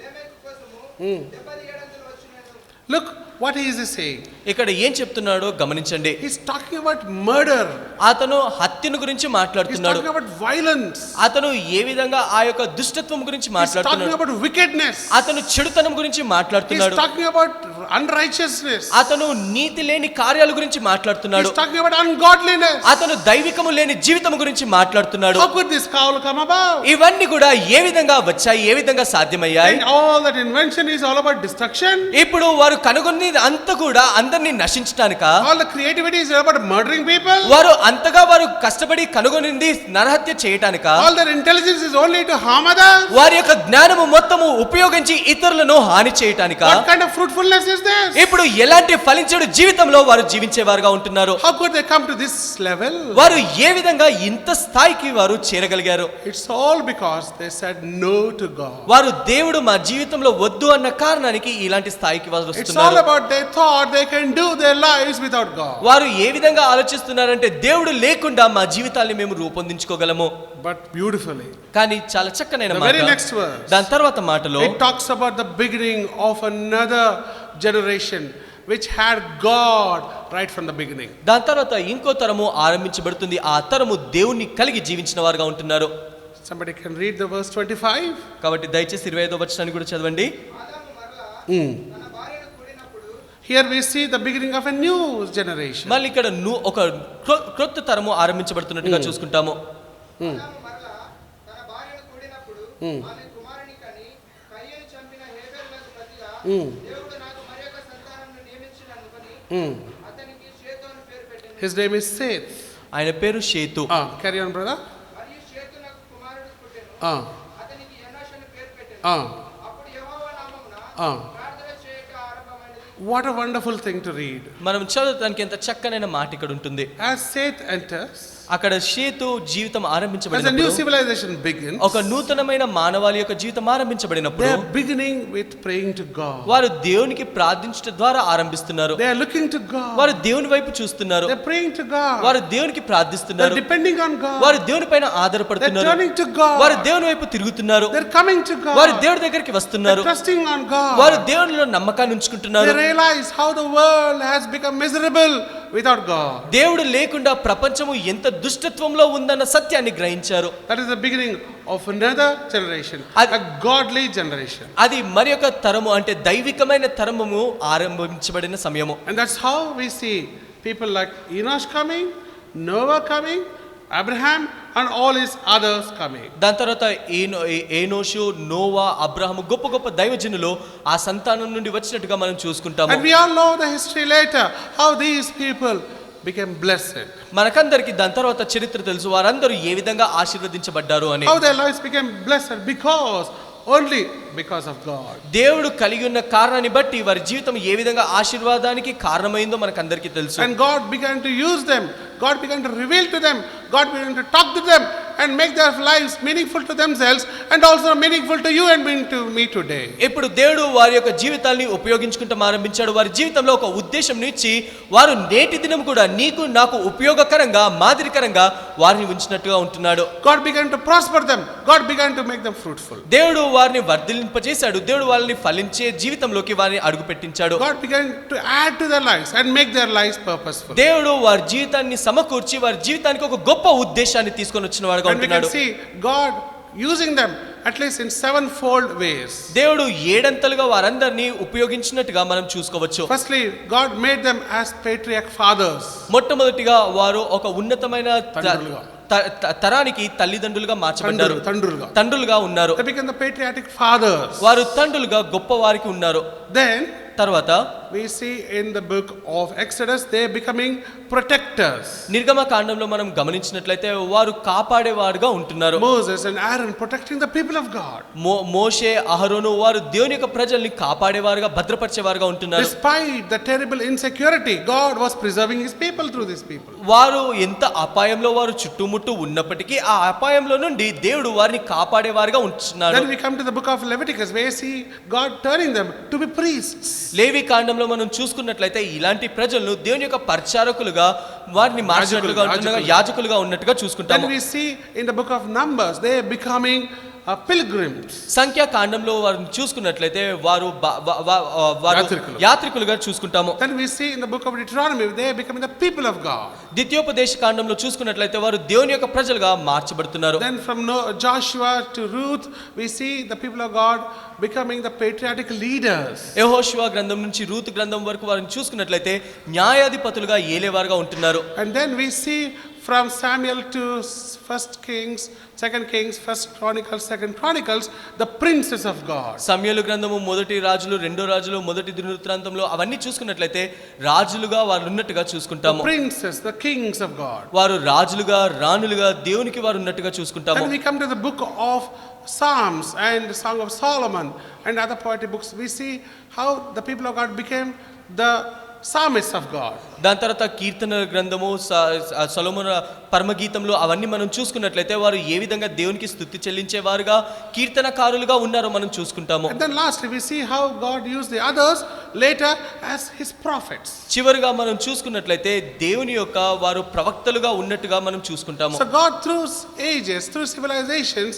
Speaker 3: లెమెకు కోసము
Speaker 1: Hmm.
Speaker 3: 77 వచ్చినను.
Speaker 1: Look what he is saying.
Speaker 2: ఇక్కడ ఏం చెప్తున్నాడో గమనించండి.
Speaker 1: He's talking about murder.
Speaker 2: అతను హత్యను గురించి
Speaker 1: He's
Speaker 2: మాట్లాడుతున్నాడు.
Speaker 1: talking about violence.
Speaker 2: అతను ఏ విధంగా ఆ యొక్క దుష్టత్వం గురించి
Speaker 1: He's talking
Speaker 2: మాట్లాడుతున్నాడు.
Speaker 1: about wickedness.
Speaker 2: అతను చెడుతనం గురించి
Speaker 1: He's
Speaker 2: మాట్లాడుతున్నాడు.
Speaker 1: talking about unrighteousness.
Speaker 2: అతను నీతి లేని కార్యాల గురించి మాట్లాడుతున్నాడు.
Speaker 1: He's talking about ungodliness.
Speaker 2: అతను దైవికము లేని జీవితం గురించి మాట్లాడుతున్నాడు.
Speaker 1: How could this cowl come about?
Speaker 2: ఇవన్నీ కూడా ఏ విధంగా వచ్చాయి ఏ విధంగా సాధ్యమయ్యాయి.
Speaker 1: And all that invention is all about destruction.
Speaker 2: ఇప్పుడు వారు కనుగొన్నది అంతా కూడా అందరినీ నశించడానిక.
Speaker 1: All the creativity is about murdering people.
Speaker 2: వారు అంతగా వారు కష్టపడి కనుగొనింది నరహత్య చేయటానిక.
Speaker 1: All their intelligence is only to harm others.
Speaker 2: వారి యొక్క జ్ఞానము మొత్తము ఉపయోగించి ఇతరులను హాని చేయటానిక.
Speaker 1: What kind of fruitfulness is this?
Speaker 2: ఇప్పుడు ఎలాంటి ఫలించడు జీవితంలో వారు జీవించేవారుగా ఉంటున్నారు.
Speaker 1: How could they come to this level?
Speaker 2: వారు ఏ విధంగా ఇంత స్థాయికి వారు చేరగలిగారు.
Speaker 1: It's all because they said no to God.
Speaker 2: వారు దేవుడు మా జీవితంలో వద్దు అన్న కారణానికి ఇలాంటి స్థాయికి వారు
Speaker 1: It's all
Speaker 2: వస్తున్నారు.
Speaker 1: about they thought they can do their lives without God.
Speaker 2: వారు ఏ విధంగా ఆలోచిస్తున్నారంటే దేవుడు లేకుండా మా జీవితాల్ని మేము రూపొందించుకోగలము.
Speaker 1: But beautifully.
Speaker 2: కానీ చాలా చక్కనైన
Speaker 1: The
Speaker 2: మాట.
Speaker 1: very next verse.
Speaker 2: దాని తర్వాత మాటలో
Speaker 1: It talks about the beginning of another generation which had God right from the beginning.
Speaker 2: దాని తర్వాత ఇంకో తరము ఆరంభించబడుతుంది. ఆ తరము దేవుణ్ణి కలిగి జీవించిన వారుగా ఉంటున్నారు.
Speaker 1: Somebody can read the verse 25.
Speaker 2: కాబట్టి దయచేసి 25వ వచనాన్ని కూడా చదవండి.
Speaker 3: ఆదాము మరలా
Speaker 1: Hmm.
Speaker 3: తన భార్యను కూడినప్పుడు
Speaker 1: Here we see the beginning of a new generation.
Speaker 2: మళ్ళీ ఇక్కడ ఒక క్రొత్త తరము ఆరంభించబడుతున్నట్టుగా చూసుకుంటాము.
Speaker 3: ఆదాము మరలా తన భార్యను కూడినప్పుడు ఆమె కుమారుని కని కయ్యను చంపిన హేబెలునకు ప్రతిగా దేవుడు నాకు మరొక సంతానమును నియమించిననుకొని అతనికి షేతు అని పేరు పెట్టెను.
Speaker 1: His name is Seth.
Speaker 2: ఆయన పేరు షేతు.
Speaker 1: Carry on, brother.
Speaker 3: మరియు షేతు నాకు కుమారుడు పుట్టెను. అతనికి ఎనోషు అని పేరు పెట్టెను. అప్పుడు యెహోవా నామమున ప్రార్థన చేయక ఆరంభమైనది.
Speaker 1: What a wonderful thing to read.
Speaker 2: మనం చదవడానికి ఎంత చక్కనైన మాట ఇక్కడ ఉంటుంది.
Speaker 1: As Seth enters,
Speaker 2: అక్కడ షేతు జీవితం
Speaker 1: as a new
Speaker 2: ఆరంభించబడినప్పుడు
Speaker 1: civilization begins,
Speaker 2: ఒక నూతనమైన మానవాళి యొక్క జీవితం
Speaker 1: they
Speaker 2: ఆరంభించబడినప్పుడు
Speaker 1: are beginning with praying to God.
Speaker 2: వారు దేవునికి ప్రార్థించడం ద్వారా ఆరంభిస్తున్నారు.
Speaker 1: They are looking to God.
Speaker 2: వారు దేవుని వైపు చూస్తున్నారు.
Speaker 1: They are praying to God.
Speaker 2: వారు దేవునికి
Speaker 1: They are
Speaker 2: ప్రార్థిస్తున్నారు.
Speaker 1: depending on God.
Speaker 2: వారు దేవుని పైన
Speaker 1: They are
Speaker 2: ఆధారపడుతున్నారు.
Speaker 1: turning to God.
Speaker 2: వారు దేవుని వైపు తిరుగుతున్నారు.
Speaker 1: They are coming to God.
Speaker 2: వారు దేవుడి దగ్గరికి
Speaker 1: They
Speaker 2: వస్తున్నారు.
Speaker 1: are trusting on God.
Speaker 2: వారు దేవునిలో నమ్మకాన్ని ఉంచుకుంటున్నారు.
Speaker 1: They realize how the world has become miserable without God.
Speaker 2: దేవుడు లేకుండా ప్రపంచము ఎంత దుష్టత్వంలో ఉందన్న సత్యాన్ని గ్రహించారు.
Speaker 1: That is the beginning of another generation, a godly generation.
Speaker 2: అది మరి ఒక తరము అంటే దైవికమైన తరము ఆరంభించబడిన సమయము.
Speaker 1: And that's how we see people like Enosh coming, Noah coming, Abraham and all his others coming.
Speaker 2: దాని తర్వాత ఏనోషు, నోవా, అబ్రహాము గొప్ప గొప్ప దైవజనులు ఆ సంతానం నుండి వచ్చినట్టుగా మనం చూసుకుంటాము.
Speaker 1: And we all know the history later, how these people
Speaker 4: became blessed.
Speaker 2: మనకందరికి దాని తర్వాత చరిత్ర తెలుసు, వారందరూ ఏ విధంగా ఆశీర్వదించబడ్డారు అని.
Speaker 4: How their lives became blessed only because of God.
Speaker 2: దేవుడు కలిగి ఉన్న కారణాన్ని బట్టి వారి జీవితం ఏ విధంగా ఆశీర్వాదానికి కారణమైందో మనకందరికీ తెలుసు.
Speaker 4: And God began to use them. God began to reveal to them. God began to talk to them and make their lives meaningful to themselves and also meaningful to you and to me today.
Speaker 2: ఇప్పుడు దేవుడు వారి యొక్క జీవితాల్ని ఉపయోగించుకుంటూ ఆరంభించాడు. వారి జీవితంలో ఒక ఉద్దేశం ఇచ్చి వారు నేటి దినం కూడా నీకు నాకు ఉపయోగకరంగా మాదిరికరంగా వారిని ఉంచినట్టుగా ఉంటున్నాడు.
Speaker 4: God began to prosper them. God began to make them fruitful.
Speaker 2: దేవుడు వారిని వర్ధిల్లింపజేశాడు. దేవుడు వాళ్ళని ఫలించే జీవితంలోకి వారిని అడుగు పెట్టించాడు.
Speaker 4: God began to add to their lives and make their lives purposeful.
Speaker 2: దేవుడు వారి జీవితాన్ని సమకూర్చి వారి జీవితానికి ఒక గొప్ప ఉద్దేశాన్ని తీసుకొని వచ్చిన వాడుగా
Speaker 4: And we can
Speaker 2: ఉంటున్నాడు.
Speaker 4: see God using them at least in 7-fold ways.
Speaker 2: దేవుడు ఏడంతలుగా వారందరినీ ఉపయోగించినట్టుగా మనం చూసుకోవచ్చు.
Speaker 4: Firstly, God made them as patriarch fathers.
Speaker 2: మొట్టమొదటిగా వారు ఒక ఉన్నతమైన
Speaker 4: తండ్రులుగా.
Speaker 2: తరానికి తల్లిదండ్రులుగా మార్చబడ్డారు. తండ్రులుగా ఉన్నారు.
Speaker 4: They became the patriotic fathers.
Speaker 2: వారు తండ్రులుగా గొప్ప వారికి ఉన్నారు.
Speaker 4: Then
Speaker 2: తర్వాత
Speaker 4: we see in the book of Exodus they becoming protectors.
Speaker 2: నిర్గమ కాండంలో మనం గమనించినట్లయితే వారు కాపాడేవారుగా ఉంటున్నారు.
Speaker 4: Moses and Aaron protecting the people of God.
Speaker 2: మోషే అహరోను వారు దేవుని యొక్క ప్రజల్ని కాపాడేవారుగా భద్రపరిచేవారుగా ఉంటున్నారు.
Speaker 4: Despite the terrible insecurity, God was preserving his people through these people.
Speaker 2: వారు ఎంత అపాయంలో వారు చుట్టుముట్టు ఉన్నప్పటికీ ఆ అపాయంలో నుండి దేవుడు వారిని కాపాడేవారుగా ఉంటున్నాడు.
Speaker 4: Then we come to the book of Leviticus where we see God turning them to be priests.
Speaker 2: లేవి కాండంలో మనం చూసుకున్నట్లయితే ఇలాంటి ప్రజలను దేవుని యొక్క పరిచారకులుగా వారిని మార్చినట్లుగా ఉంటున్నగా యాజకులుగా ఉన్నట్టుగా చూసుకుంటాము.
Speaker 4: Then we see in the book of Numbers they are becoming pilgrims.
Speaker 2: సంఖ్యా కాండంలో వారిని చూసుకున్నట్లయితే వారు యాత్రికులుగా చూసుకుంటాము.
Speaker 4: Then we see in the book of Deuteronomy they are becoming the people of God.
Speaker 2: ద్వితీయోపదేశ కాండంలో చూసుకున్నట్లయితే వారు దేవుని యొక్క ప్రజలుగా మార్చబడుతున్నారు.
Speaker 4: Then from Joshua to Ruth we see the people of God becoming the patriotic leaders.
Speaker 2: యెహోషువ గ్రంథం నుంచి రూతు గ్రంథం వరకు వారిని చూసుకున్నట్లయితే న్యాయాధిపతులుగా ఏలేవారుగా ఉంటున్నారు.
Speaker 4: And then we see from Samuel to 1 Kings, 2 Kings, 1 Chronicles, 2 Chronicles, the princes of God.
Speaker 2: సమూయేలు గ్రంథము మొదటి రాజులు, రెండో రాజులు, మొదటి దినవృత్తాంతంలో అవన్నీ చూసుకున్నట్లయితే రాజులుగా వారు ఉన్నట్టుగా చూసుకుంటాము.
Speaker 4: The princes, the kings of God.
Speaker 2: వారు రాజులుగా రాణులుగా దేవునికి వారు ఉన్నట్టుగా చూసుకుంటాము.
Speaker 4: Then we come to the book of Psalms and the Song of Solomon and other poetic books. We see how the people of God became the psalmists of God.
Speaker 2: దాని తర్వాత కీర్తనల గ్రంథము, సొలొమోను పరమగీతంలో అవన్నీ మనం చూసుకున్నట్లయితే వారు ఏ విధంగా దేవునికి స్తుతి చెల్లించేవారుగా కీర్తనకారులుగా ఉన్నారో మనం చూసుకుంటాము.
Speaker 4: And then lastly we see how God used the others later as his prophets.
Speaker 2: చివరిగా మనం చూసుకున్నట్లయితే దేవుని యొక్క వారు ప్రవక్తలుగా ఉన్నట్టుగా మనం చూసుకుంటాము.
Speaker 4: So God through ages, through civilizations,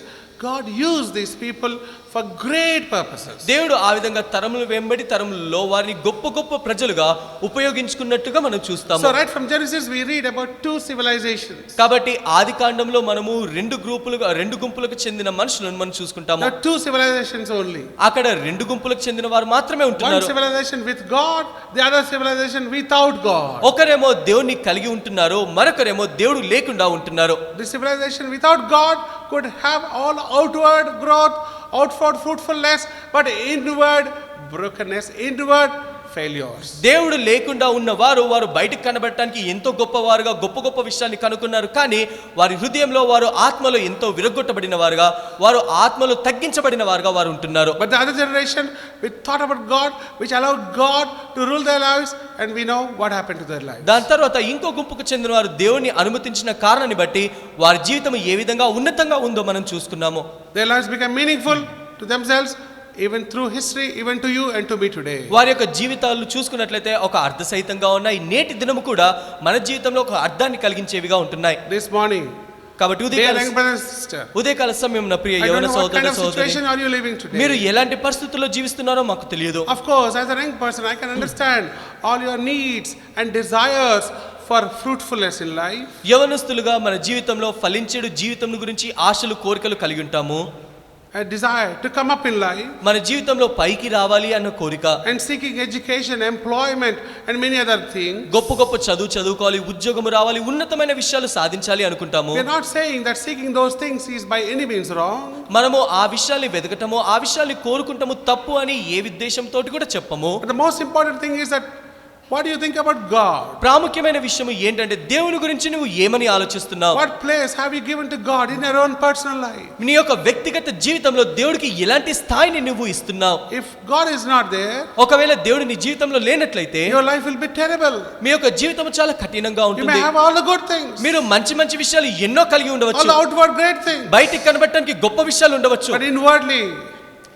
Speaker 4: God used these people for great purposes.
Speaker 2: దేవుడు ఆ విధంగా తరములు వెంబడి తరములలో వారిని గొప్ప గొప్ప ప్రజలుగా ఉపయోగించుకున్నట్టుగా మనం చూస్తాము.
Speaker 4: So right from Genesis we read about 2 civilizations.
Speaker 2: కాబట్టి ఆదికాండంలో మనము రెండు గుంపులకు చెందిన మనుషులను మనం చూసుకుంటాము.
Speaker 4: There are 2 civilizations only.
Speaker 2: అక్కడ రెండు గుంపులకు చెందిన వారు మాత్రమే
Speaker 4: One
Speaker 2: ఉంటున్నారు.
Speaker 4: civilization with God, the other civilization without God.
Speaker 2: ఒకరేమో దేవుని కలిగి ఉంటున్నారు, మరొకరేమో దేవుడు లేకుండా ఉంటున్నారు.
Speaker 4: The civilization without God could have all outward growth, outward fruitfulness, but inward brokenness, inward failures.
Speaker 2: దేవుడు లేకుండా ఉన్న వారు బయటకు కనబడటానికి ఎంతో గొప్పవారుగా గొప్ప విషయాన్ని కనుక్కున్నారు. కానీ వారి హృదయంలో వారు ఆత్మలో ఎంతో విరగొట్టబడిన వారుగా, వారు ఆత్మలో తగ్గించబడిన వారుగా వారు ఉంటున్నారు.
Speaker 4: But the other generation which thought about God, which allowed God to rule their lives, and we know what happened to their lives.
Speaker 2: దాని తర్వాత ఇంకో గుంపుకు చెందిన వారు దేవుని అనుమతించిన కారణాన్ని బట్టి వారి జీవితం ఏ విధంగా ఉన్నతంగా ఉందో మనం చూసుకున్నాము.
Speaker 4: Their lives became meaningful to themselves, even through history, even to you and to me today.
Speaker 2: వారి యొక్క జీవితాలు చూసుకున్నట్లయితే ఒక అర్థసహితంగా ఉన్నాయి. నేటి దినము కూడా మన జీవితంలో ఒక అర్థాన్ని కలిగించేవిగా ఉంటున్నాయి.
Speaker 4: This morning,
Speaker 2: కాబట్టి ఉదయకాల సమయం నా ప్రియ యవన సహోదర సహోదరి, మీరు ఎలాంటి పరిస్థితుల్లో జీవిస్తున్నారో మాకు తెలియదు.
Speaker 4: Of course, as a young person I can understand all your needs and desires for fruitfulness in life.
Speaker 2: యవనస్తులుగా మన జీవితంలో ఫలించేడు జీవితం గురించి ఆశలు కోరికలు కలిగి ఉంటాము.
Speaker 4: A desire to come up in life,
Speaker 2: మన జీవితంలో పైకి రావాలి అన్న కోరిక,
Speaker 4: and seeking education, employment and many other things.
Speaker 2: గొప్ప చదువుకోవాలి, ఉద్యోగం రావాలి, ఉన్నతమైన విషయాలు సాధించాలి అనుకుంటాము.
Speaker 4: We are not saying that seeking those things is by any means wrong.
Speaker 2: మనము ఆ విషయాల్ని వెతకటము, ఆ విషయాల్ని కోరుకుంటాము తప్పు అని ఏ ఉద్దేశంతో కూడా చెప్పము.
Speaker 4: But the most important thing is that What do you think about God?
Speaker 2: ప్రాముఖ్యమైన విషయం ఏంటంటే దేవుని గురించి నువ్వు ఏమని ఆలోచిస్తున్నావు?
Speaker 4: What place have you given to God in your own personal life?
Speaker 2: నీ యొక్క వ్యక్తిగత జీవితంలో దేవుడికి ఎలాంటి స్థాయిని నువ్వు ఇస్తున్నావు?
Speaker 4: If God is not there,
Speaker 2: ఒకవేళ దేవుడు నీ జీవితంలో లేనట్లయితే
Speaker 4: your life will be terrible.
Speaker 2: మీ యొక్క జీవితం చాలా కఠినంగా
Speaker 4: You may
Speaker 2: ఉంటుంది.
Speaker 4: have all the good things,
Speaker 2: మీరు మంచి మంచి విషయాలు ఎన్నో కలిగి
Speaker 4: all
Speaker 2: ఉండవచ్చు,
Speaker 4: the outward great things,
Speaker 2: బయటికి కనబడటానికి గొప్ప విషయాలు ఉండవచ్చు,
Speaker 4: but inwardly,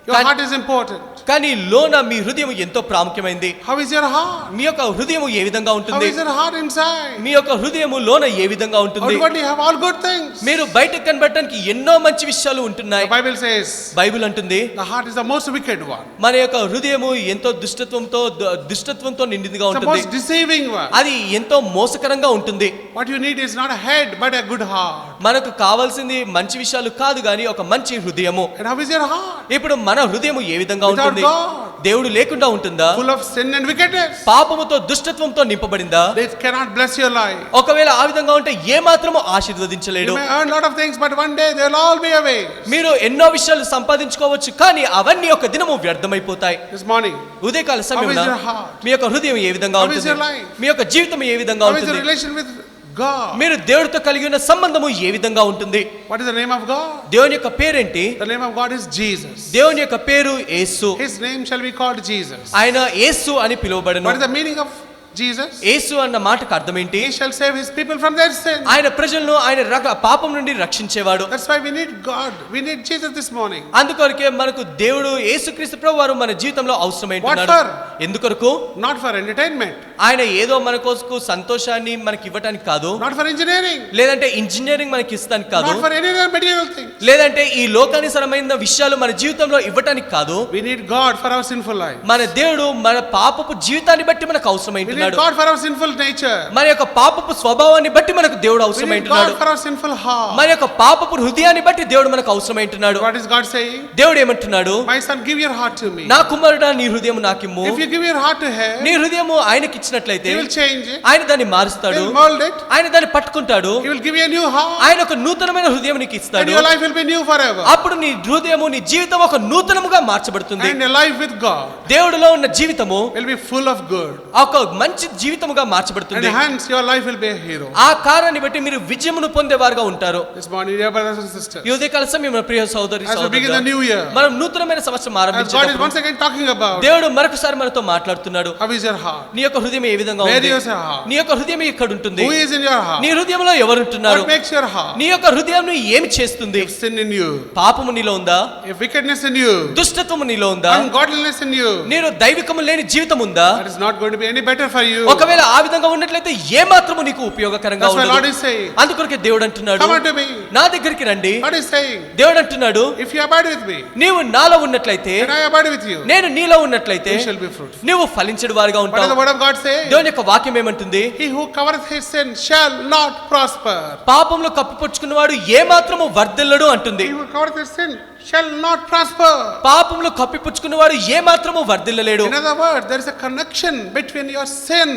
Speaker 4: your
Speaker 2: Can-
Speaker 4: heart is important.
Speaker 2: కానీ లోన మీ హృదయం ఎంతో ప్రాముఖ్యమైంది.
Speaker 4: How is your heart?
Speaker 2: మీ యొక్క హృదయం ఏ విధంగా
Speaker 4: How
Speaker 2: ఉంటుంది?
Speaker 4: is your heart inside?
Speaker 2: మీ యొక్క హృదయము లోన ఏ విధంగా ఉంటుంది?
Speaker 4: Outwardly, you have all good things.
Speaker 2: మీరు బయటకు కనబడటానికి ఎన్నో మంచి విషయాలు ఉంటున్నాయి.
Speaker 4: The Bible says
Speaker 2: బైబిల్ అంటుంది
Speaker 4: the heart is the most wicked one,
Speaker 2: మన యొక్క హృదయము ఎంతో దుష్టత్వంతో నిండిదిగా
Speaker 4: the most
Speaker 2: ఉంటుంది.
Speaker 4: deceiving one.
Speaker 2: అది ఎంతో మోసకరంగా ఉంటుంది.
Speaker 4: What you need is not a head, but a good heart.
Speaker 2: మనకు కావాల్సింది మంచి విషయాలు కాదు గాని ఒక మంచి హృదయము.
Speaker 4: And how is your heart?
Speaker 2: ఇప్పుడు మన హృదయము ఏ విధంగా
Speaker 4: Without
Speaker 2: ఉంటుంది?
Speaker 4: God.
Speaker 2: దేవుడు లేకుండా ఉంటుందా?
Speaker 4: Full of sin and wickedness.
Speaker 2: పాపముతో దుష్టత్వంతో నింపబడిందా?
Speaker 4: It cannot bless your life.
Speaker 2: ఒకవేళ ఆ విధంగా ఉంటే ఏ మాత్రము
Speaker 4: You
Speaker 2: ఆశీర్వదించలేడు.
Speaker 4: may earn a lot of things, but one day they'll all be away.
Speaker 2: మీరు ఎన్నో విషయాలు సంపాదించుకోవచ్చు కానీ అవన్నీ ఒక దినము వ్యర్థమైపోతాయి.
Speaker 4: This morning,
Speaker 2: ఉదయకాల
Speaker 4: How
Speaker 2: సమయంలో
Speaker 4: is your heart?
Speaker 2: మీ యొక్క హృదయం ఏ విధంగా
Speaker 4: How is
Speaker 2: ఉంటుంది?
Speaker 4: your life?
Speaker 2: మీ యొక్క జీవితం ఏ విధంగా
Speaker 4: how is your
Speaker 2: ఉంటుంది?
Speaker 4: relation with God?
Speaker 2: మీరు దేవుడితో కలిగి ఉన్న సంబంధము ఏ విధంగా ఉంటుంది?
Speaker 4: What is the name of God?
Speaker 2: దేవుని యొక్క పేరేంటి?
Speaker 4: The name of God is Jesus.
Speaker 2: దేవుని యొక్క పేరు యేసు.
Speaker 4: His name shall be called Jesus.
Speaker 2: ఆయన యేసు అని పిలువబడను.
Speaker 4: What is the meaning of Jesus?
Speaker 2: యేసు అన్న మాటకు అర్థం ఏంటి?
Speaker 4: He shall save his people from their sin.
Speaker 2: ఆయన ప్రజలను ఆయన పాపం నుండి రక్షించేవాడు.
Speaker 4: That's why we need God. We need Jesus this morning.
Speaker 2: అందుకొరకే మనకు దేవుడు యేసుక్రీస్తు ప్రభు వారు మన జీవితంలో అవసరమైంటున్నాడు.
Speaker 4: What for?
Speaker 2: ఎందుకొరకు?
Speaker 4: Not for entertainment,
Speaker 2: ఆయన ఏదో మన కోసం సంతోషాన్ని మనకి ఇవ్వడానికి కాదు,
Speaker 4: not for engineering,
Speaker 2: లేదంటే ఇంజనీరింగ్ మనకి ఇస్తానికి కాదు,
Speaker 4: not for any other material thing.
Speaker 2: లేదంటే ఈ లోకానుసరమైన విషయాలు మన జీవితంలో ఇవ్వటానికి కాదు.
Speaker 4: We need God for our sinful life.
Speaker 2: మన దేవుడు మన పాపపు జీవితాన్ని బట్టి మనకు
Speaker 4: We need
Speaker 2: అవసరమైంటున్నాడు.
Speaker 4: God for our sinful nature.
Speaker 2: మన యొక్క పాపపు స్వభావాన్ని బట్టి మనకు దేవుడు
Speaker 4: We need
Speaker 2: అవసరమైంటున్నాడు.
Speaker 4: God for our sinful heart.
Speaker 2: మన యొక్క పాపపు హృదయాన్ని బట్టి దేవుడు మనకు అవసరమైంటున్నాడు.
Speaker 4: What is God saying?
Speaker 2: దేవుడు ఏమంటున్నాడు?
Speaker 4: My son, give your heart to me.
Speaker 2: నా కుమారుడా నీ హృదయం నాకిమ్ము.
Speaker 4: If you give your heart to him,
Speaker 2: నీ హృదయము ఆయనకి ఇచ్చినట్లయితే
Speaker 4: he will change it.
Speaker 2: ఆయన దాన్ని మారుస్తాడు,
Speaker 4: He will mold it.
Speaker 2: ఆయన దాన్ని పట్టుకుంటాడు,
Speaker 4: He will give you a new heart.
Speaker 2: ఆయన ఒక నూతనమైన హృదయం నీకు
Speaker 4: And
Speaker 2: ఇస్తాడు.
Speaker 4: your life will be new forever.
Speaker 2: అప్పుడు నీ హృదయము నీ జీవితం ఒక నూతనముగా మార్చబడుతుంది.
Speaker 4: And a life with God
Speaker 2: దేవుడిలో ఉన్న జీవితము
Speaker 4: will be full of good.
Speaker 2: ఒక మంచి జీవితముగా
Speaker 4: And
Speaker 2: మార్చబడుతుంది.
Speaker 4: hence your life will be a hero.
Speaker 2: ఆ కారణాన్ని బట్టి మీరు విజయమును పొందేవారుగా ఉంటారు.
Speaker 4: This morning, dear brothers and sisters,
Speaker 2: ఈ ఉదయకాల సమయంలో ప్రియ సోదరి
Speaker 4: as we begin the
Speaker 2: సోదరులారా,
Speaker 4: new year,
Speaker 2: మనం నూతనమైన సంవత్సరం
Speaker 4: as God is
Speaker 2: ఆరంభించేటప్పుడు
Speaker 4: once again talking about,
Speaker 2: దేవుడు మరొకసారి మనతో మాట్లాడుతున్నాడు.
Speaker 4: how is your heart?
Speaker 2: నీ యొక్క హృదయం ఏ విధంగా
Speaker 4: Where
Speaker 2: ఉంది?
Speaker 4: is your heart?
Speaker 2: నీ యొక్క హృదయం ఎక్కడ ఉంటుంది?
Speaker 4: Who is in your heart?
Speaker 2: నీ హృదయంలో ఎవరుంటున్నారు?
Speaker 4: What makes your heart?
Speaker 2: నీ యొక్క హృదయం ఏమి చేస్తుంది?
Speaker 4: If sin in you,
Speaker 2: పాపము నీలో ఉందా?
Speaker 4: if wickedness in you,
Speaker 2: దుష్టత్వము నీలో ఉందా?
Speaker 4: ungodliness in you,
Speaker 2: నేను దైవికము లేని జీవితం ఉందా?
Speaker 4: that is not going to be any better for you.
Speaker 2: ఒకవేళ ఆ విధంగా ఉన్నట్లయితే ఏ మాత్రము నీకు ఉపయోగకరంగా
Speaker 4: That's why Lord
Speaker 2: ఉండదు.
Speaker 4: is saying,
Speaker 2: అందుకొరకే దేవుడు అంటున్నాడు,
Speaker 4: come unto me.
Speaker 2: నా దగ్గరికి రండి.
Speaker 4: God is saying,
Speaker 2: దేవుడు అంటున్నాడు,
Speaker 4: if you abide with me,
Speaker 2: నీవు నాలో ఉన్నట్లయితే,
Speaker 4: and I abide with you,
Speaker 2: నేను నీలో ఉన్నట్లయితే
Speaker 4: you shall be fruitful.
Speaker 2: నువ్వు ఫలించడు వారుగా
Speaker 4: What does the
Speaker 2: ఉంటావు.
Speaker 4: word of God say?
Speaker 2: దేవుని యొక్క వాక్యం ఏమంటుంది?
Speaker 4: He who covereth his sin shall not prosper.
Speaker 2: పాపంలో కప్పిపుచ్చుకున్నవాడు ఏ మాత్రము వర్ధిల్లడు అంటుంది.
Speaker 4: He who covereth his sin shall not prosper.
Speaker 2: పాపంలో కప్పిపుచ్చుకున్నవాడు ఏ మాత్రము వర్ధిల్లలేడు.
Speaker 4: In other words, there is a connection between your sin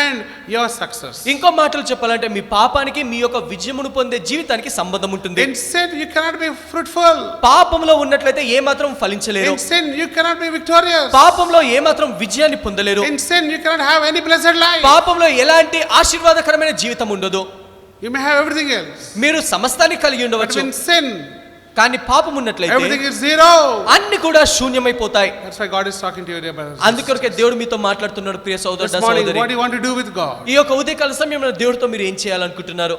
Speaker 4: and your success.
Speaker 2: ఇంకో మాటలు చెప్పాలంటే మీ పాపానికి మీ యొక్క విజయమును పొందే జీవితానికి సంబంధం ఉంటుంది.
Speaker 4: In sin, you cannot be fruitful.
Speaker 2: పాపంలో ఉన్నట్లయితే ఏ మాత్రం ఫలించలేరు.
Speaker 4: In sin, you cannot be victorious.
Speaker 2: పాపంలో ఏ మాత్రం విజయాన్ని పొందలేరు.
Speaker 4: In sin, you cannot have any blessed life.
Speaker 2: పాపంలో ఎలాంటి ఆశీర్వాదకరమైన జీవితం ఉండదు.
Speaker 4: You may have everything else.
Speaker 2: మీరు సమస్తాన్ని కలిగి
Speaker 4: But
Speaker 2: ఉండవచ్చు,
Speaker 4: in sin,
Speaker 2: కానీ పాపం ఉన్నట్లయితే
Speaker 4: everything is zero.
Speaker 2: అన్ని కూడా శూన్యమైపోతాయి.
Speaker 4: That's why God is talking to you, dear brothers.
Speaker 2: అందుకొరకే దేవుడు మీతో మాట్లాడుతున్నాడు ప్రియ
Speaker 4: This
Speaker 2: సోదరుడా
Speaker 4: morning,
Speaker 2: సోదరి.
Speaker 4: what do you want to do with God?
Speaker 2: ఈ యొక్క ఉదయకాల సమయంలో దేవుడితో మీరు ఏం చేయాలనుకుంటున్నారు?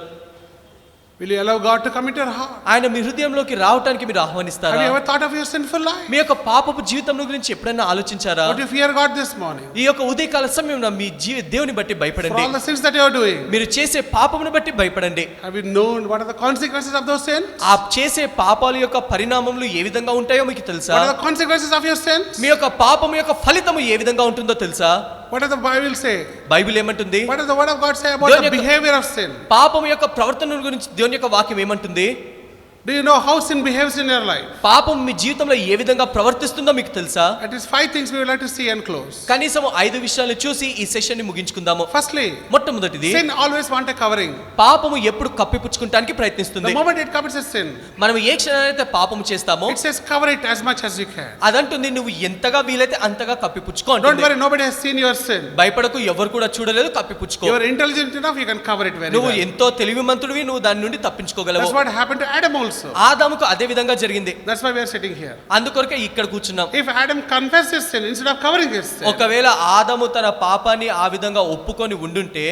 Speaker 4: Will you allow God to come into your heart?
Speaker 2: ఆయన మీ హృదయంలోకి రావటానికి మీరు
Speaker 4: Have
Speaker 2: ఆహ్వానిస్తారా?
Speaker 4: you ever thought of your sinful life?
Speaker 2: మీ యొక్క పాపపు జీవితం గురించి ఎప్పుడైనా ఆలోచించారా?
Speaker 4: Would you fear God this morning?
Speaker 2: ఈ యొక్క ఉదయకాల సమయంలో మీ దేవుని బట్టి
Speaker 4: For
Speaker 2: భయపడండి.
Speaker 4: all the sins that you are doing,
Speaker 2: మీరు చేసే పాపమును బట్టి భయపడండి.
Speaker 4: have you known what are the consequences of those sins?
Speaker 2: ఆ చేసే పాపాల యొక్క పరిణామములు ఏ విధంగా ఉంటాయో మీకు తెలుసా?
Speaker 4: What are the consequences of your sins?
Speaker 2: మీ యొక్క పాపము యొక్క ఫలితము ఏ విధంగా ఉంటుందో తెలుసా?
Speaker 4: What does the Bible say?
Speaker 2: Bible ఏమంటుంది?
Speaker 4: What does the word of God say about
Speaker 2: దేవుని
Speaker 4: the
Speaker 2: యొక్క-
Speaker 4: behavior of sin?
Speaker 2: పాపము యొక్క ప్రవర్తన గురించి దేవుని యొక్క వాక్యం ఏమంటుంది?
Speaker 4: Do you know how sin behaves in your life?
Speaker 2: పాపం మీ జీవితంలో ఏ విధంగా ప్రవర్తిస్తుందో మీకు తెలుసా?
Speaker 4: At least 5 things we would like to see and close.
Speaker 2: కనీసం 5 విషయాలను చూసి ఈ సెషన్ ని ముగించుకుందాము.
Speaker 4: Firstly,
Speaker 2: మొట్టమొదటిది,
Speaker 4: sin always want a covering.
Speaker 2: పాపము ఎప్పుడు కప్పిపుచ్చుకుంటానికి ప్రయత్నిస్తుంది.
Speaker 4: The moment it commits a sin,
Speaker 2: మనం ఏ క్షణానైతే పాపము చేస్తామో
Speaker 4: it says cover it as much as you can.
Speaker 2: అదంటుంది నువ్వు ఎంతగా వీలైతే అంతగా కప్పిపుచ్చుకో
Speaker 4: Don't
Speaker 2: అంటుంది.
Speaker 4: worry, nobody has seen your sin.
Speaker 2: భయపడకు, ఎవరు కూడా చూడలేదు, కప్పిపుచ్చుకో.
Speaker 4: You are intelligent enough, you can cover it very
Speaker 2: నువ్వు
Speaker 4: well.
Speaker 2: ఎంతో తెలివిమంతుడివి, నువ్వు దాని నుండి తప్పించుకోగలవు.
Speaker 4: That's what happened to Adam also.
Speaker 2: ఆదాముకు అదే విధంగా జరిగింది.
Speaker 4: That's why we are sitting here.
Speaker 2: అందుకొరకే ఇక్కడ కూర్చున్నాం.
Speaker 4: If Adam confessed his sin instead of covering his sin,
Speaker 2: ఒకవేళ ఆదాము తన పాపాన్ని ఆ విధంగా ఒప్పుకొని ఉండుంటే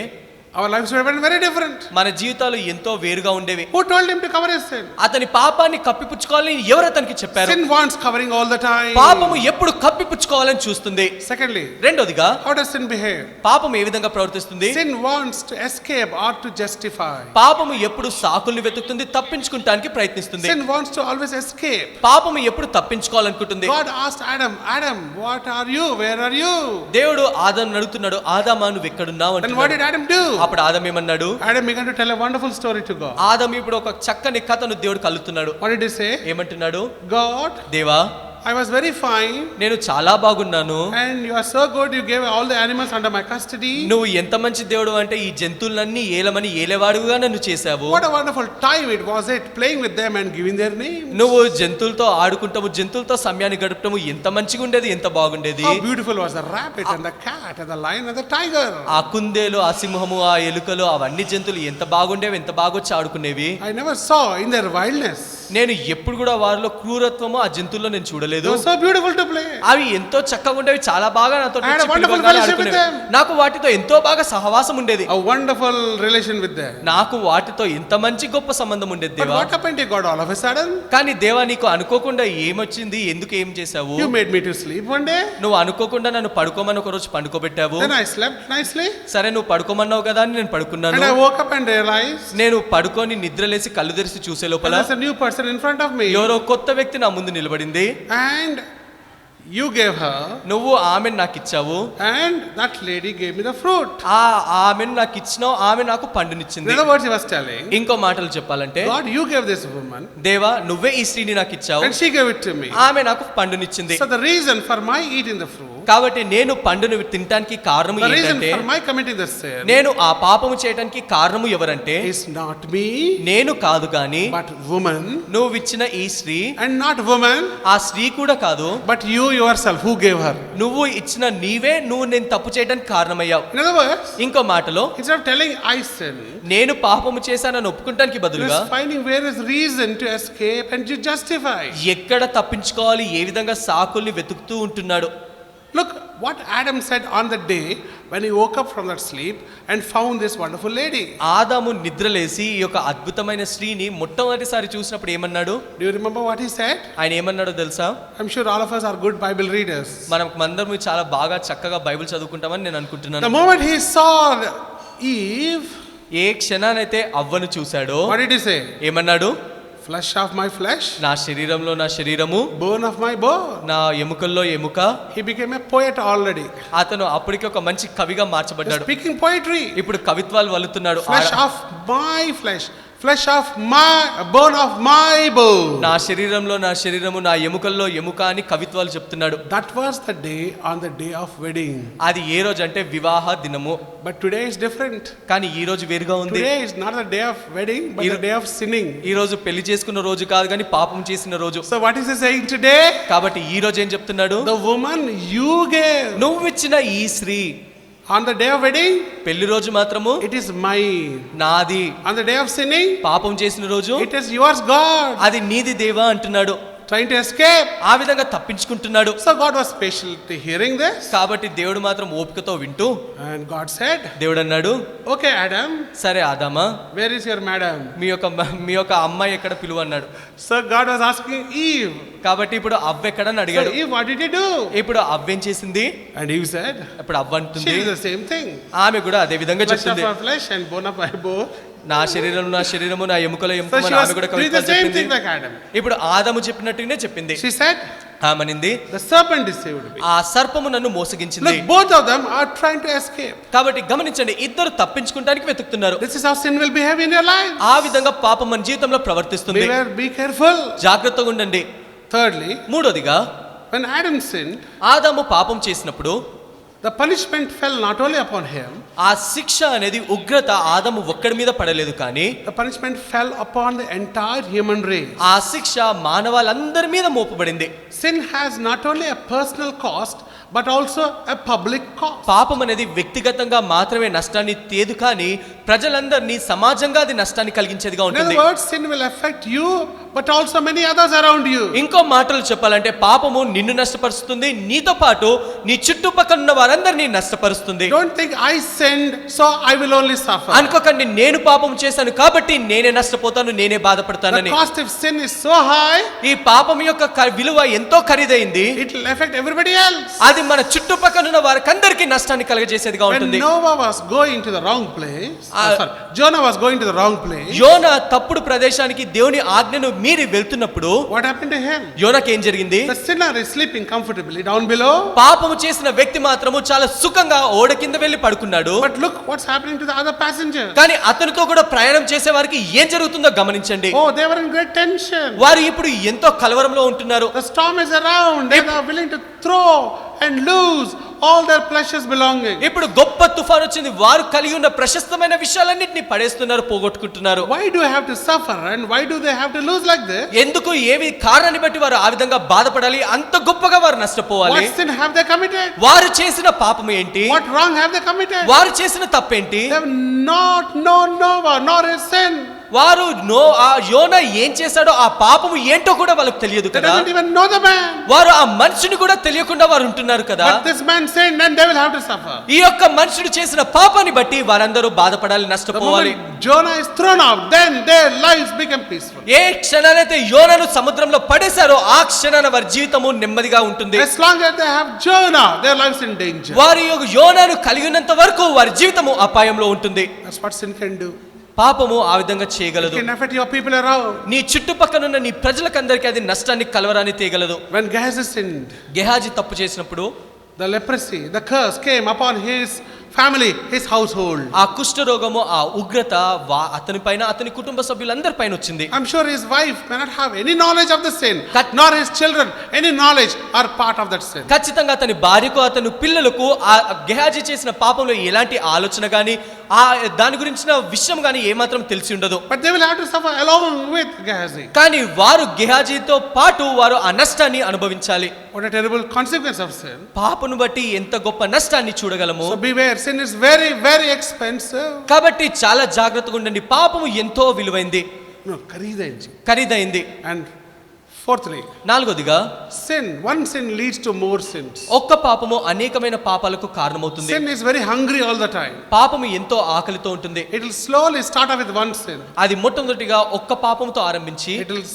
Speaker 4: our lives would have been very different.
Speaker 2: మన జీవితాలు ఎంతో వేరుగా ఉండేవి.
Speaker 4: Who told him to cover his sin?
Speaker 2: అతని పాపాన్ని కప్పిపుచ్చుకోవాలని ఎవరు అతనికి చెప్పారు?
Speaker 4: Sin wants covering all the time.
Speaker 2: పాపము ఎప్పుడు కప్పిపుచ్చుకోవాలని చూస్తుంది.
Speaker 4: Secondly,
Speaker 2: రెండోదిగా,
Speaker 4: how does sin behave?
Speaker 2: పాపం ఏ విధంగా ప్రవర్తిస్తుంది?
Speaker 4: Sin wants to escape or to justify.
Speaker 2: పాపము ఎప్పుడు సాకుల్ని వెతుకుతుంది, తప్పించుకుంటానికి ప్రయత్నిస్తుంది.
Speaker 4: Sin wants to always escape.
Speaker 2: పాపము ఎప్పుడు తప్పించుకోవాలనుకుంటుంది.
Speaker 4: God asked Adam, Adam, what are you? Where are you?
Speaker 2: దేవుడు ఆదామును అడుగుతున్నాడు, ఆదామా నువ్వు ఎక్కడున్నావు
Speaker 4: Then what did
Speaker 2: అంటున్నాడు.
Speaker 4: Adam do?
Speaker 2: అప్పుడు ఆదాము ఏమన్నాడు?
Speaker 4: Adam began to tell a wonderful story to God.
Speaker 2: ఆదాము ఇప్పుడు ఒక చక్కని కథను దేవుడు కలుతున్నాడు.
Speaker 4: What did he say?
Speaker 2: ఏమంటున్నాడు?
Speaker 4: God,
Speaker 2: దేవా,
Speaker 4: I was very fine,
Speaker 2: నేను చాలా బాగున్నాను,
Speaker 4: and you are so good, you gave all the animals under my custody.
Speaker 2: నువ్వు ఎంత మంచి దేవుడు అంటే ఈ జంతువులన్నీ ఏలమని ఏలేవాడుగా నన్ను చేశావు.
Speaker 4: What a wonderful time it was it, playing with them and giving their names.
Speaker 2: నువ్వు జంతువులతో ఆడుకుంటాము, జంతువులతో సమయాన్ని గడపటము ఎంత మంచిగా ఉండేది, ఎంత బాగుండేది.
Speaker 4: How beautiful was the rabbit and the cat and the lion and the tiger.
Speaker 2: ఆ కుందేలు, ఆ సింహము, ఆ ఎలుకలు, అవన్నీ జంతువులు ఎంత బాగుండేవి, ఎంత బాగొచ్చి ఆడుకునేవి.
Speaker 4: I never saw in their wildness.
Speaker 2: నేను ఎప్పుడు కూడా వారిలో క్రూరత్వము ఆ జంతువుల్లో నేను చూడలేదు.
Speaker 4: They were so beautiful to play.
Speaker 2: అవి ఎంతో చక్కగా ఉండేవి, చాలా బాగా నాతో
Speaker 4: I had a wonderful fellowship with them.
Speaker 2: నాకు వాటితో ఎంతో బాగా సహవాసం ఉండేది.
Speaker 4: A wonderful relation with them.
Speaker 2: నాకు వాటితో ఎంత మంచి గొప్ప సంబంధం ఉండేది
Speaker 4: But
Speaker 2: దేవా.
Speaker 4: what happened to God all of a sudden?
Speaker 2: కానీ దేవా, నీకు అనుకోకుండా ఏమొచ్చింది, ఎందుకు ఏం చేశావు?
Speaker 4: You made me to sleep one day.
Speaker 2: నువ్వు అనుకోకుండా నన్ను పడుకోమని ఒక రోజు పండుకోబెట్టావు.
Speaker 4: Then I slept nicely.
Speaker 2: సరే, నువ్వు పడుకోమన్నావు కదా అని నేను పడుకున్నాను.
Speaker 4: And I woke up and realized
Speaker 2: నేను పడుకొని నిద్రలేసి కళ్ళు తెరిచి చూసే లోపల
Speaker 4: there's a new person in front of me.
Speaker 2: ఎవరో కొత్త వ్యక్తి నా ముందు నిలబడింది.
Speaker 4: And you gave her,
Speaker 2: నువ్వు ఆమెను నాకు ఇచ్చావు,
Speaker 4: and that lady gave me the fruit.
Speaker 2: ఆమెను నాకు ఇచ్చినావు, ఆమె నాకు పండునిచ్చింది.
Speaker 4: In other words, he was telling,
Speaker 2: ఇంకో మాటలు చెప్పాలంటే,
Speaker 4: God, you gave this woman,
Speaker 2: దేవా, నువ్వే ఈ స్త్రీని నాకు ఇచ్చావు,
Speaker 4: and she gave it to me.
Speaker 2: ఆమె నాకు పండునిచ్చింది.
Speaker 4: So the reason for my eating the fruit,
Speaker 2: కాబట్టి నేను పండును తినటానికి కారణము
Speaker 4: the reason
Speaker 2: ఏంటంటే,
Speaker 4: for my committing the sin,
Speaker 2: నేను ఆ పాపము చేయడానికి కారణము ఎవరంటే
Speaker 4: is not me,
Speaker 2: నేను కాదు గాని
Speaker 4: but woman,
Speaker 2: నువ్వు ఇచ్చిన ఈ స్త్రీ,
Speaker 4: and not woman,
Speaker 2: ఆ స్త్రీ కూడా కాదు,
Speaker 4: but you yourself who gave her.
Speaker 2: నువ్వు ఇచ్చిన నీవే, నువ్వు నేను తప్పు చేయడానికి కారణమయ్యావు.
Speaker 4: In other words,
Speaker 2: ఇంకో మాటలో,
Speaker 4: instead of telling I sin,
Speaker 2: నేను పాపము చేశానని ఒప్పుకుంటానికి
Speaker 4: he
Speaker 2: బదులుగా
Speaker 4: was finding various reason to escape and to justify.
Speaker 2: ఎక్కడ తప్పించుకోవాలి, ఏ విధంగా సాకుల్ని వెతుకుతూ ఉంటున్నాడు.
Speaker 4: Look what Adam said on the day when he woke up from that sleep and found this wonderful lady.
Speaker 2: ఆదాము నిద్రలేసి ఈ యొక్క అద్భుతమైన స్త్రీని మొట్టమొదటిసారి చూసినప్పుడు ఏమన్నాడు?
Speaker 4: Do you remember what he said?
Speaker 2: ఆయన ఏమన్నాడో తెలుసా?
Speaker 4: I'm sure all of us are good Bible readers.
Speaker 2: మనమందరం చాలా బాగా చక్కగా బైబిల్ చదువుకుంటామని నేను అనుకుంటున్నాను.
Speaker 4: The moment he saw Eve,
Speaker 2: ఏ క్షణానైతే అవ్వను చూశాడో
Speaker 4: what did he say?
Speaker 2: ఏమన్నాడు?
Speaker 4: Flesh of my flesh,
Speaker 2: నా శరీరంలో నా శరీరము,
Speaker 4: bone of my bone.
Speaker 2: నా ఎముకల్లో ఎముక.
Speaker 4: He became a poet already.
Speaker 2: అతను అప్పటికి ఒక మంచి కవిగా మార్చబడ్డాడు.
Speaker 4: Speaking poetry.
Speaker 2: ఇప్పుడు కవిత్వాలు వలుతున్నాడు.
Speaker 4: Flesh of my flesh, flesh of my bone of my bone.
Speaker 2: నా శరీరంలో నా శరీరము, నా ఎముకల్లో ఎముక అని కవిత్వాలు చెప్తున్నాడు.
Speaker 4: That was the day on the day of wedding.
Speaker 2: అది ఏ రోజు అంటే వివాహ దినము.
Speaker 4: But today is different.
Speaker 2: కానీ ఈ రోజు వేరుగా ఉంది.
Speaker 4: Today is not the day of wedding, but the day of sinning.
Speaker 2: ఈ రోజు పెళ్లి చేసుకున్న రోజు కాదు కానీ పాపం చేసిన రోజు.
Speaker 4: So what is he saying today?
Speaker 2: కాబట్టి ఈ రోజు ఏం చెప్తున్నాడు?
Speaker 4: The woman you gave
Speaker 2: నువ్వు ఇచ్చిన ఈ స్త్రీ
Speaker 4: on the day of wedding,
Speaker 2: పెళ్లి రోజు మాత్రము
Speaker 4: it is mine.
Speaker 2: నాది.
Speaker 4: On the day of sinning,
Speaker 2: పాపం చేసిన రోజు
Speaker 4: it is yours, God.
Speaker 2: అది నీది దేవా అంటున్నాడు.
Speaker 4: Trying to escape.
Speaker 2: ఆ విధంగా తప్పించుకుంటున్నాడు.
Speaker 4: So God was patiently hearing this.
Speaker 2: కాబట్టి దేవుడు మాత్రం ఓపికతో వింటూ,
Speaker 4: And God said,
Speaker 2: దేవుడు అన్నాడు,
Speaker 4: okay Adam,
Speaker 2: సరే ఆదామా,
Speaker 4: where is your madam?
Speaker 2: మీ యొక్క అమ్మాయి ఎక్కడ పిలువ అన్నాడు.
Speaker 4: So God was asking Eve.
Speaker 2: కాబట్టి ఇప్పుడు అవ్వ ఎక్కడని
Speaker 4: So
Speaker 2: అడిగాడు.
Speaker 4: Eve, what did you do?
Speaker 2: ఇప్పుడు అవ్వేం చేసింది?
Speaker 4: And Eve said,
Speaker 2: ఇప్పుడు అవ్వ
Speaker 4: she
Speaker 2: అంటుంది,
Speaker 4: did the same thing.
Speaker 2: ఆమె కూడా అదే విధంగా
Speaker 4: Flesh of
Speaker 2: చెప్తుంది.
Speaker 4: my flesh and bone of my bone.
Speaker 2: నా శరీరం నా శరీరము, నా ఎముకల
Speaker 4: So
Speaker 2: ఎముక
Speaker 4: she
Speaker 2: ఆమె
Speaker 4: was
Speaker 2: కూడా
Speaker 4: doing the
Speaker 2: కవిత్వాలు
Speaker 4: same
Speaker 2: చెప్పింది.
Speaker 4: thing like Adam.
Speaker 2: ఇప్పుడు ఆదాము చెప్పినట్టుగానే చెప్పింది.
Speaker 4: She said,
Speaker 2: ఆమనింది,
Speaker 4: the serpent deceived me.
Speaker 2: ఆ సర్పము నన్ను మోసగించింది.
Speaker 4: Look, both of them are trying to escape.
Speaker 2: కాబట్టి గమనించండి, ఇద్దరు తప్పించుకోవడానికి వెతుకుతున్నారు.
Speaker 4: This is how sin will behave in your life.
Speaker 2: ఆ విధంగా పాపం మన జీవితంలో ప్రవర్తిస్తుంది.
Speaker 4: Beware, be careful.
Speaker 2: జాగ్రత్తగా ఉండండి.
Speaker 4: Thirdly,
Speaker 2: మూడోదిగా,
Speaker 4: when Adam sinned,
Speaker 2: ఆదాము పాపం చేసినప్పుడు
Speaker 4: the punishment fell not only upon him,
Speaker 2: ఆ శిక్ష అనేది ఉగ్రత ఆదాము ఒక్కడి మీద పడలేదు, కానీ
Speaker 4: the punishment fell upon the entire human race.
Speaker 2: ఆ శిక్ష మానవాళ్ళందరి మీద మోపబడింది.
Speaker 4: Sin has not only a personal cost, but also a public cost.
Speaker 2: పాపం అనేది వ్యక్తిగతంగా మాత్రమే నష్టాన్ని తేదు, కానీ ప్రజలందరినీ సమాజంగా అది నష్టాన్ని కలిగించేదిగా
Speaker 4: In
Speaker 2: ఉంటుంది.
Speaker 4: other words, sin will affect you, but also many others around you.
Speaker 2: ఇంకో మాటలు చెప్పాలంటే పాపము నిన్ను నష్టపరుస్తుంది, నీతో పాటు నీ చుట్టుపక్కల ఉన్న వారందరినీ నష్టపరుస్తుంది.
Speaker 4: Don't think I sinned, so I will only suffer.
Speaker 2: అనుకోకండి నేను పాపం చేశాను కాబట్టి నేనే నష్టపోతాను, నేనే
Speaker 4: The
Speaker 2: బాధపడతానని.
Speaker 4: cost of sin is so high,
Speaker 2: ఈ పాపం యొక్క విలువ ఎంతో ఖరీదైంది.
Speaker 4: it will affect everybody else.
Speaker 2: అది మన చుట్టుపక్కల ఉన్న వారికందరికీ నష్టాన్ని కలగజేసేదిగా
Speaker 4: When
Speaker 2: ఉంటుంది.
Speaker 4: Noah was going to the wrong place, Jonah was going to the wrong place,
Speaker 2: యోనా తప్పుడు ప్రదేశానికి దేవుని ఆజ్ఞను మీరి వెళ్తున్నప్పుడు
Speaker 4: what happened to him?
Speaker 2: యోనాకి ఏం జరిగింది?
Speaker 4: The sinner is sleeping comfortably down below.
Speaker 2: పాపము చేసిన వ్యక్తి మాత్రము చాలా సుఖంగా ఓడ కింద వెళ్లి పడుకున్నాడు.
Speaker 4: But look what's happening to the other passengers.
Speaker 2: కానీ అతనితో కూడా ప్రయాణం చేసే వారికి ఏం జరుగుతుందో గమనించండి.
Speaker 4: Oh, they were in great tension.
Speaker 2: వారు ఇప్పుడు ఎంతో కలవరంలో ఉంటున్నారు.
Speaker 4: The storm is around. They are willing to throw and lose all their precious belongings.
Speaker 2: ఇప్పుడు గొప్ప తుఫాన్ వచ్చింది, వారు కలిగి ఉన్న ప్రశస్తమైన విషయాలన్నింటినీ పడేస్తున్నారు, పోగొట్టుకుంటున్నారు.
Speaker 4: Why do I have to suffer and why do they have to lose like this?
Speaker 2: ఎందుకు, ఏవి కారణాన్ని బట్టి వారు ఆ విధంగా బాధపడాలి, అంత గొప్పగా వారు నష్టపోవాలి?
Speaker 4: What sin have they committed?
Speaker 2: వారు చేసిన పాపం ఏంటి?
Speaker 4: What wrong have they committed?
Speaker 2: వారు చేసిన తప్పేంటి?
Speaker 4: They have not known Noah nor his sin.
Speaker 2: వారు ఆ యోనా ఏం చేశాడో ఆ పాపము ఏంటో కూడా వాళ్ళకి తెలియదు
Speaker 4: They
Speaker 2: కదా.
Speaker 4: doesn't even know the man.
Speaker 2: వారు ఆ మనుషుని కూడా తెలియకుండా వారు ఉంటున్నారు కదా.
Speaker 4: But this man sinned and they will have to suffer.
Speaker 2: ఈ యొక్క మనుషుడు చేసిన పాపాన్ని బట్టి వారందరూ బాధపడాలి,
Speaker 4: The
Speaker 2: నష్టపోవాలి.
Speaker 4: moment Jonah is thrown out, then their lives become peaceful.
Speaker 2: ఏ క్షణానైతే యోనాను సముద్రంలో పడేశారో ఆ క్షణాన వారి జీవితము నెమ్మదిగా ఉంటుంది.
Speaker 4: As long as they have Jonah, their lives in danger.
Speaker 2: వారి యొక్క యోనాను కలిగి ఉన్నంత వరకు వారి జీవితము అపాయంలో ఉంటుంది.
Speaker 4: That's what sin can do.
Speaker 2: పాపము ఆ విధంగా
Speaker 4: It
Speaker 2: చేయగలదు.
Speaker 4: can affect your people around.
Speaker 2: నీ చుట్టుపక్కనున్న నీ ప్రజలకందరికీ అది నష్టాన్ని, కలవరాన్ని తేగలదు.
Speaker 4: When Gehazi sinned,
Speaker 2: గెహాజీ తప్పు చేసినప్పుడు
Speaker 4: the leprosy, the curse came upon his family, his household.
Speaker 2: ఆ కుష్ఠరోగము, ఆ ఉగ్రత అతని పైన, అతని కుటుంబ సభ్యులందరి పైన వచ్చింది.
Speaker 4: I'm sure his wife may not have any knowledge of the sin,
Speaker 2: Cut.
Speaker 4: nor his children any knowledge or part of that sin.
Speaker 2: ఖచ్చితంగా అతని భార్యకు, అతని పిల్లలకు ఆ గెహాజీ చేసిన పాపంలో ఎలాంటి ఆలోచన గాని, ఆ దాని గురించిన విషయం గాని ఏమాత్రం తెలిసి ఉండదు.
Speaker 4: But they will have to suffer along with Gehazi.
Speaker 2: కానీ వారు గెహాజీతో పాటు వారు ఆ నష్టాన్ని అనుభవించాలి.
Speaker 4: What a terrible consequence of sin.
Speaker 2: పాపను బట్టి ఎంత గొప్ప నష్టాన్ని చూడగలము.
Speaker 4: So beware, sin is very, very expensive.
Speaker 2: కాబట్టి చాలా జాగ్రత్తగా ఉండండి. పాపము ఎంతో విలువైంది,
Speaker 4: No, ఖరీదైంది.
Speaker 2: ఖరీదైంది.
Speaker 4: And fourthly,
Speaker 2: నాలుగోదిగా,
Speaker 4: one sin leads to more sins.
Speaker 2: ఒక్క పాపము అనేకమైన పాపాలకు కారణమవుతుంది.
Speaker 4: Sin is very hungry all the time.
Speaker 2: పాపము ఎంతో ఆకలితో ఉంటుంది.
Speaker 4: It will slowly start off with one sin.
Speaker 2: అది మొట్టమొదటిగా ఒక్క పాపంతో ఆరంభించి
Speaker 4: It will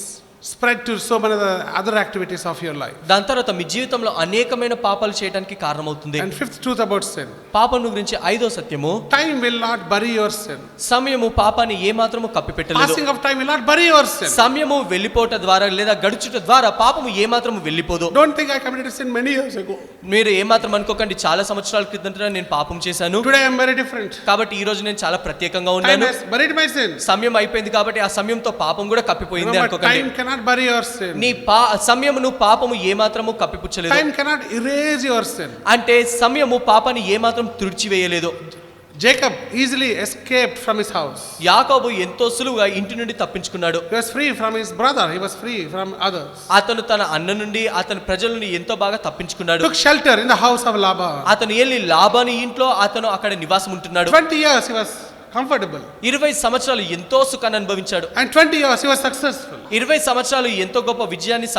Speaker 4: spread to so many other activities of your life.
Speaker 2: దాని తర్వాత మీ జీవితంలో అనేకమైన పాపాలు చేయడానికి కారణమవుతుంది.
Speaker 4: And fifth truth about sin,
Speaker 2: పాపం గురించి ఐదో సత్యము,
Speaker 4: time will not bury your sin.
Speaker 2: సమయము పాపాన్ని ఏ మాత్రము కప్పిపెట్టలేదు.
Speaker 4: Passing of time will not bury your sin.
Speaker 2: సమయము వెళ్ళిపోట ద్వారా లేదా గడుచుట ద్వారా పాపము ఏ మాత్రము వెళ్ళిపోదు.
Speaker 4: Don't think I committed sin many years ago.
Speaker 2: మీరు ఏ మాత్రం అనుకోకండి, చాలా సంవత్సరాల క్రితం నేను పాపం చేశాను
Speaker 4: Today I am very different.
Speaker 2: కాబట్టి ఈ రోజు నేను చాలా ప్రత్యేకంగా
Speaker 4: Time
Speaker 2: ఉన్నాను.
Speaker 4: has buried my sins.
Speaker 2: సమయం అయిపోయింది కాబట్టి ఆ సమయంతో పాపం కూడా కప్పిపోయింది
Speaker 4: Remember,
Speaker 2: అనుకోకండి.
Speaker 4: time cannot bury your sin.
Speaker 2: నీ సమయమును పాపము ఏ మాత్రము కప్పిపుచ్చలేదు.
Speaker 4: Time cannot erase your sin.
Speaker 2: అంటే సమయము పాపాన్ని ఏ మాత్రం తుడిచివేయలేదు.
Speaker 4: Jacob easily escaped from his house.
Speaker 2: యాకోబు ఎంతో సులువుగా ఇంటి నుండి తప్పించుకున్నాడు.
Speaker 4: He was free from his brother. He was free from others.
Speaker 2: అతను తన అన్న నుండి, అతని ప్రజల నుండి ఎంతో బాగా తప్పించుకున్నాడు.
Speaker 4: Took shelter in the house of Laban.
Speaker 2: అతను వెళ్ళి లాబాను ఇంట్లో అతను అక్కడ నివాసం ఉంటున్నాడు.
Speaker 4: 20 years he was comfortable.
Speaker 2: 20 సంవత్సరాలు ఎంతో సుఖాన్ని అనుభవించాడు.
Speaker 4: And 20 years he was successful.
Speaker 2: 20 సంవత్సరాలు ఎంతో గొప్ప విజయాన్ని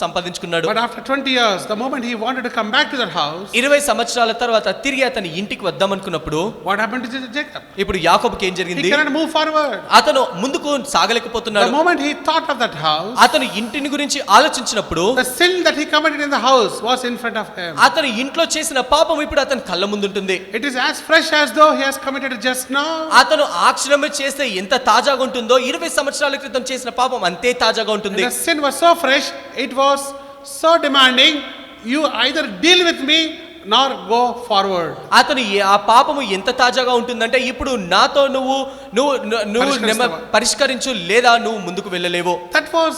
Speaker 2: సంపాదించుకున్నాడు.
Speaker 4: But after 20 years, the moment he wanted to come back to that house,
Speaker 2: 20 సంవత్సరాల తర్వాత తిరిగి అతని ఇంటికి వద్దాం అనుకున్నప్పుడు
Speaker 4: what happened to Jacob?
Speaker 2: ఇప్పుడు యాకోబుకి ఏం
Speaker 4: He
Speaker 2: జరిగింది?
Speaker 4: cannot move forward.
Speaker 2: అతను ముందుకు
Speaker 4: The
Speaker 2: సాగలేకపోతున్నాడు.
Speaker 4: moment he thought of that house,
Speaker 2: అతను ఇంటిని గురించి ఆలోచించినప్పుడు
Speaker 4: the sin that he committed in the house was in front of him.
Speaker 2: అతను ఇంట్లో చేసిన పాపం ఇప్పుడు అతని కళ్ళ ముందుంటుంది.
Speaker 4: It is as fresh as though he has committed it just now.
Speaker 2: అతను ఆ క్షణమే చేస్తే ఎంత తాజాగా ఉంటుందో 20 సంవత్సరాల క్రితం చేసిన పాపం అంతే తాజాగా ఉంటుంది.
Speaker 4: The sin was so fresh, it was so demanding, you either deal with me nor go forward.
Speaker 2: అతను ఆ పాపము ఎంత తాజాగా ఉంటుందంటే ఇప్పుడు నాతో నువ్వు నువ్వు నువ్వు పరిష్కరించు లేదా నువ్వు ముందుకు వెళ్ళలేవు.
Speaker 4: That was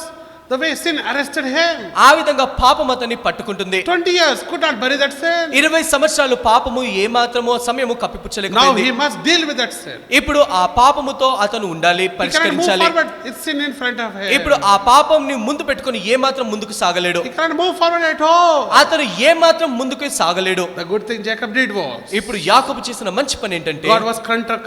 Speaker 4: the way sin arrested him.
Speaker 2: ఆ విధంగా పాపం అతన్ని పట్టుకుంటుంది.
Speaker 4: 20 years could not bury that sin.
Speaker 2: 20 సంవత్సరాలు పాపము ఏ మాత్రమో సమయము
Speaker 4: Now
Speaker 2: కప్పిపుచ్చలేకపోయింది.
Speaker 4: he must deal with that sin.
Speaker 2: ఇప్పుడు ఆ పాపముతో అతను ఉండాలి,
Speaker 4: He cannot move
Speaker 2: పరిష్కరించాలి.
Speaker 4: forward. It's sin in front of him.
Speaker 2: ఇప్పుడు ఆ పాపంని ముందు పెట్టుకొని ఏ మాత్రం ముందుకు సాగలేడు.
Speaker 4: He cannot move forward at all.
Speaker 2: అతను ఏ మాత్రం ముందుకు సాగలేడు.
Speaker 4: The good thing Jacob did was,
Speaker 2: ఇప్పుడు యాకోబు చేసిన మంచి పని ఏంటంటే
Speaker 4: God was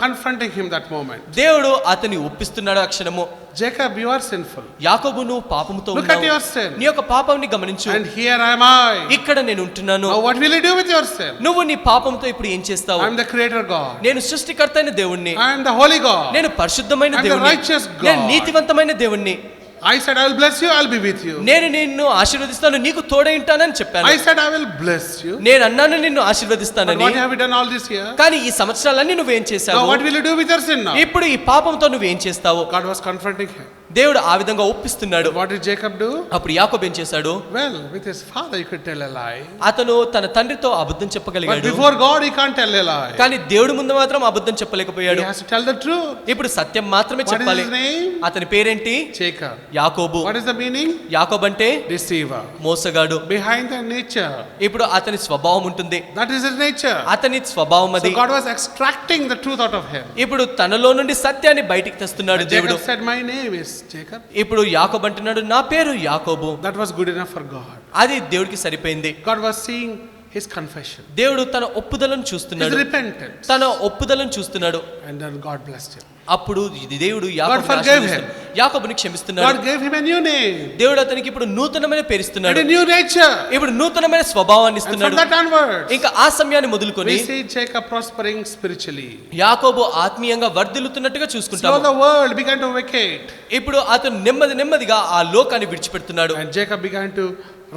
Speaker 4: confronting him that moment.
Speaker 2: దేవుడు అతన్ని ఒప్పిస్తున్నాడు ఆ క్షణము.
Speaker 4: Jacob, you are sinful.
Speaker 2: యాకోబు నువ్వు పాపముతో
Speaker 4: Look at
Speaker 2: ఉన్నావు.
Speaker 4: your sin.
Speaker 2: నీ యొక్క పాపాన్ని గమనించు.
Speaker 4: And here am I.
Speaker 2: ఇక్కడ నేను ఉంటున్నాను.
Speaker 4: Now what will you do with your sin?
Speaker 2: నువ్వు నీ పాపంతో ఇప్పుడు ఏం చేస్తావు?
Speaker 4: I am the creator God.
Speaker 2: నేను సృష్టికర్త అయిన దేవుణ్ణి,
Speaker 4: I am the holy God.
Speaker 2: నేను పరిశుద్ధమైన
Speaker 4: I'm the
Speaker 2: దేవుణ్ణి,
Speaker 4: righteous God.
Speaker 2: నేను నీతివంతమైన దేవుణ్ణి.
Speaker 4: I said I will bless you, I will be with you.
Speaker 2: నేను నిన్ను ఆశీర్వదిస్తాను, నీకు తోడై ఉంటానని చెప్పాను.
Speaker 4: I said I will bless you.
Speaker 2: నేను అన్నాను నిన్ను
Speaker 4: But
Speaker 2: ఆశీర్వదిస్తానని.
Speaker 4: what have you done all this year?
Speaker 2: కానీ ఈ సంవత్సరాలన్నీ నువ్వేం
Speaker 4: Now
Speaker 2: చేశావు?
Speaker 4: what will you do with your sin now?
Speaker 2: ఇప్పుడు ఈ పాపంతో నువ్వేం చేస్తావు?
Speaker 4: God was confronting him.
Speaker 2: దేవుడు ఆ విధంగా ఒప్పిస్తున్నాడు.
Speaker 4: What did Jacob do?
Speaker 2: అప్పుడు యాకోబు ఏం చేశాడు?
Speaker 4: Well, with his father he could tell a lie.
Speaker 2: అతను తన తండ్రితో అబద్ధం
Speaker 4: But
Speaker 2: చెప్పగలిగాడు,
Speaker 4: before God he can't tell a lie.
Speaker 2: కానీ దేవుడి ముందు మాత్రం అబద్ధం
Speaker 4: He
Speaker 2: చెప్పలేకపోయాడు.
Speaker 4: has to tell the truth.
Speaker 2: ఇప్పుడు సత్యం మాత్రమే
Speaker 4: What is
Speaker 2: చెప్పాలి.
Speaker 4: his name?
Speaker 2: అతని పేరేంటి?
Speaker 4: Jacob.
Speaker 2: యాకోబు.
Speaker 4: What is the meaning?
Speaker 2: యాకోబు అంటే
Speaker 4: Deceiver.
Speaker 2: మోసగాడు.
Speaker 4: Behind the nature.
Speaker 2: ఇప్పుడు అతని స్వభావం ఉంటుంది,
Speaker 4: That is his nature.
Speaker 2: అతని స్వభావం
Speaker 4: So
Speaker 2: అది.
Speaker 4: God was extracting the truth out of him.
Speaker 2: ఇప్పుడు తనలో నుండి సత్యాన్ని బయటికి తెస్తున్నాడు
Speaker 4: And
Speaker 2: దేవుడు.
Speaker 4: Jacob said, my name is Jacob.
Speaker 2: ఇప్పుడు యాకోబు అంటున్నాడు నా పేరు యాకోబు.
Speaker 4: That was good enough for God.
Speaker 2: అది దేవుడికి సరిపోయింది.
Speaker 4: God was seeing his confession,
Speaker 2: దేవుడు తన ఒప్పుదలను
Speaker 4: his
Speaker 2: చూస్తున్నాడు,
Speaker 4: repentance.
Speaker 2: తన ఒప్పుదలను చూస్తున్నాడు.
Speaker 4: And then God blessed him.
Speaker 2: అప్పుడు దేవుడు
Speaker 4: forgave him.
Speaker 2: యాకోబుని క్షమిస్తున్నాడు.
Speaker 4: God gave him a new name
Speaker 2: దేవుడు అతనికి ఇప్పుడు నూతనమైన పేరు
Speaker 4: and
Speaker 2: ఇస్తున్నాడు,
Speaker 4: a new nature.
Speaker 2: ఇప్పుడు నూతనమైన స్వభావాన్ని
Speaker 4: And from
Speaker 2: ఇస్తున్నాడు.
Speaker 4: that onwards,
Speaker 2: ఇంకా ఆ సమయాన్ని మొదలుకొని
Speaker 4: we see Jacob prospering spiritually.
Speaker 2: యాకోబు ఆత్మీయంగా వర్ధిల్లుతున్నట్టుగా
Speaker 4: So
Speaker 2: చూసుకుంటాము.
Speaker 4: the world began to vacate.
Speaker 2: ఇప్పుడు అతను నెమ్మదిగా ఆ లోకాన్ని విడిచిపెడుతున్నాడు.
Speaker 4: And Jacob began to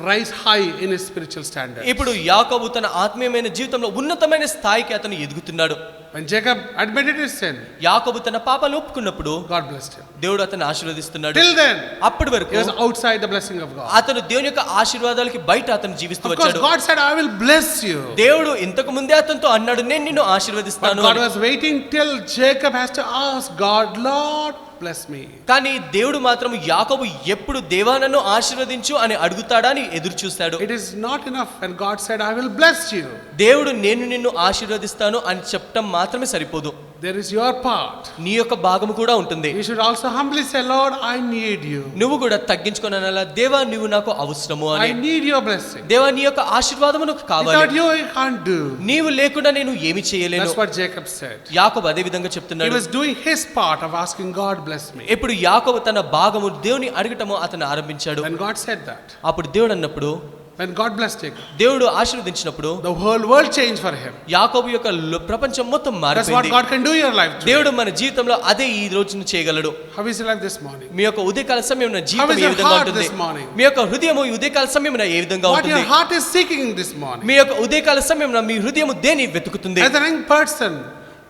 Speaker 4: rise high in his spiritual standard.
Speaker 2: ఇప్పుడు యాకోబు తన ఆత్మీయమైన జీవితంలో ఉన్నతమైన స్థాయికి అతను ఎదుగుతున్నాడు.
Speaker 4: When Jacob admitted his sin,
Speaker 2: యాకోబు తన పాపాలు ఒప్పుకున్నప్పుడు
Speaker 4: God blessed him.
Speaker 2: దేవుడు అతన్ని ఆశీర్వదిస్తున్నాడు.
Speaker 4: Till then,
Speaker 2: అప్పటి వరకు
Speaker 4: he was outside the blessing of God.
Speaker 2: అతను దేవుని యొక్క ఆశీర్వాదాలకి బయట అతను జీవిస్తూ
Speaker 4: Of course,
Speaker 2: వచ్చాడు.
Speaker 4: God said, I will bless you.
Speaker 2: దేవుడు ఇంతకు ముందే అతనితో అన్నాడు నేను నిన్ను
Speaker 4: But
Speaker 2: ఆశీర్వదిస్తాను
Speaker 4: God
Speaker 2: అని.
Speaker 4: was waiting till Jacob has to ask God, Lord, bless me.
Speaker 2: కానీ దేవుడు మాత్రం యాకోబు ఎప్పుడు దేవా నన్ను ఆశీర్వదించు అని అడుగుతాడా అని ఎదురు చూస్తాడు.
Speaker 4: It is not enough when God said, I will bless you.
Speaker 2: దేవుడు నేను నిన్ను ఆశీర్వదిస్తాను అని చెప్పడం మాత్రమే సరిపోదు,
Speaker 4: There is your part.
Speaker 2: నీ యొక్క భాగము కూడా ఉంటుంది.
Speaker 4: You should also humbly say, Lord, I need you.
Speaker 2: నువ్వు కూడా తగ్గించుకొని అనాలా దేవా నువ్వు నాకు అవసరము
Speaker 4: I
Speaker 2: అని.
Speaker 4: need your blessing.
Speaker 2: దేవా నీ యొక్క ఆశీర్వాదము నాకు
Speaker 4: Without
Speaker 2: కావాలి,
Speaker 4: you, I can't do.
Speaker 2: నీవు లేకుండా నేను ఏమి చేయలేను.
Speaker 4: That's what Jacob said.
Speaker 2: యాకోబు అదే విధంగా
Speaker 4: He
Speaker 2: చెప్తున్నాడు.
Speaker 4: was doing his part of asking God, bless me.
Speaker 2: ఇప్పుడు యాకోబు తన భాగము దేవుని అడగటము అతను ఆరంభించాడు.
Speaker 4: When God said that,
Speaker 2: అప్పుడు దేవుడు అన్నప్పుడు,
Speaker 4: when God blessed Jacob,
Speaker 2: దేవుడు ఆశీర్వదించినప్పుడు
Speaker 4: the whole world changed for him.
Speaker 2: యాకోబు యొక్క ప్రపంచం మొత్తం
Speaker 4: That's what
Speaker 2: మారిపోయింది.
Speaker 4: God can do in your life today.
Speaker 2: దేవుడు మన జీవితంలో అదే ఈ రోజున చేయగలడు.
Speaker 4: How is your life this morning?
Speaker 2: మీ యొక్క ఉదయకాల సమయం
Speaker 4: How
Speaker 2: జీవితం
Speaker 4: is
Speaker 2: ఏ
Speaker 4: your
Speaker 2: విధంగా
Speaker 4: heart
Speaker 2: ఉంటుంది?
Speaker 4: this morning?
Speaker 2: మీ యొక్క హృదయము ఈ ఉదయకాల సమయం ఏ విధంగా
Speaker 4: What
Speaker 2: ఉంటుంది?
Speaker 4: your heart is seeking this morning.
Speaker 2: మీ యొక్క ఉదయకాల సమయం మీ హృదయము దేని వెతుకుతుంది?
Speaker 4: As a young person,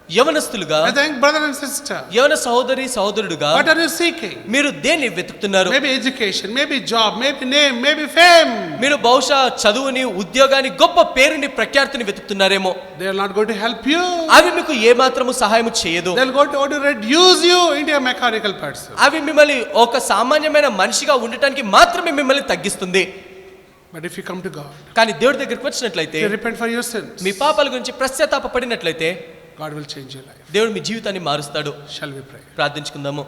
Speaker 2: యవనస్తులుగా,
Speaker 4: as a young brother and sister,
Speaker 2: యవన సహోదరుడుగా
Speaker 4: what are you seeking?
Speaker 2: మీరు దేన్ని వెతుకుతున్నారు?
Speaker 4: Maybe education, maybe job, maybe name, maybe fame.
Speaker 2: మీరు బహుశా చదువుని, ఉద్యోగాన్ని, గొప్ప పేరుని, ప్రఖ్యాతిని వెతుకుతున్నారేమో.
Speaker 4: They are not going to help you.
Speaker 2: అవి మీకు ఏ మాత్రము సహాయం చేయదు.
Speaker 4: They are going to reduce you into a mechanical person.
Speaker 2: అవి మిమ్మల్ని ఒక సామాన్యమైన మనిషిగా ఉండటానికి మాత్రమే మిమ్మల్ని తగ్గిస్తుంది.
Speaker 4: But if you come to God,
Speaker 2: కానీ దేవుడి దగ్గరికి వచ్చినట్లయితే,
Speaker 4: you repent for your sins,
Speaker 2: మీ పాపాల గురించి పశ్చాత్తాప పడినట్లయితే
Speaker 4: God will change your life.
Speaker 2: దేవుడు మీ జీవితాన్ని మారుస్తాడు.
Speaker 4: Shall we pray?
Speaker 2: ప్రార్థించుకుందాము.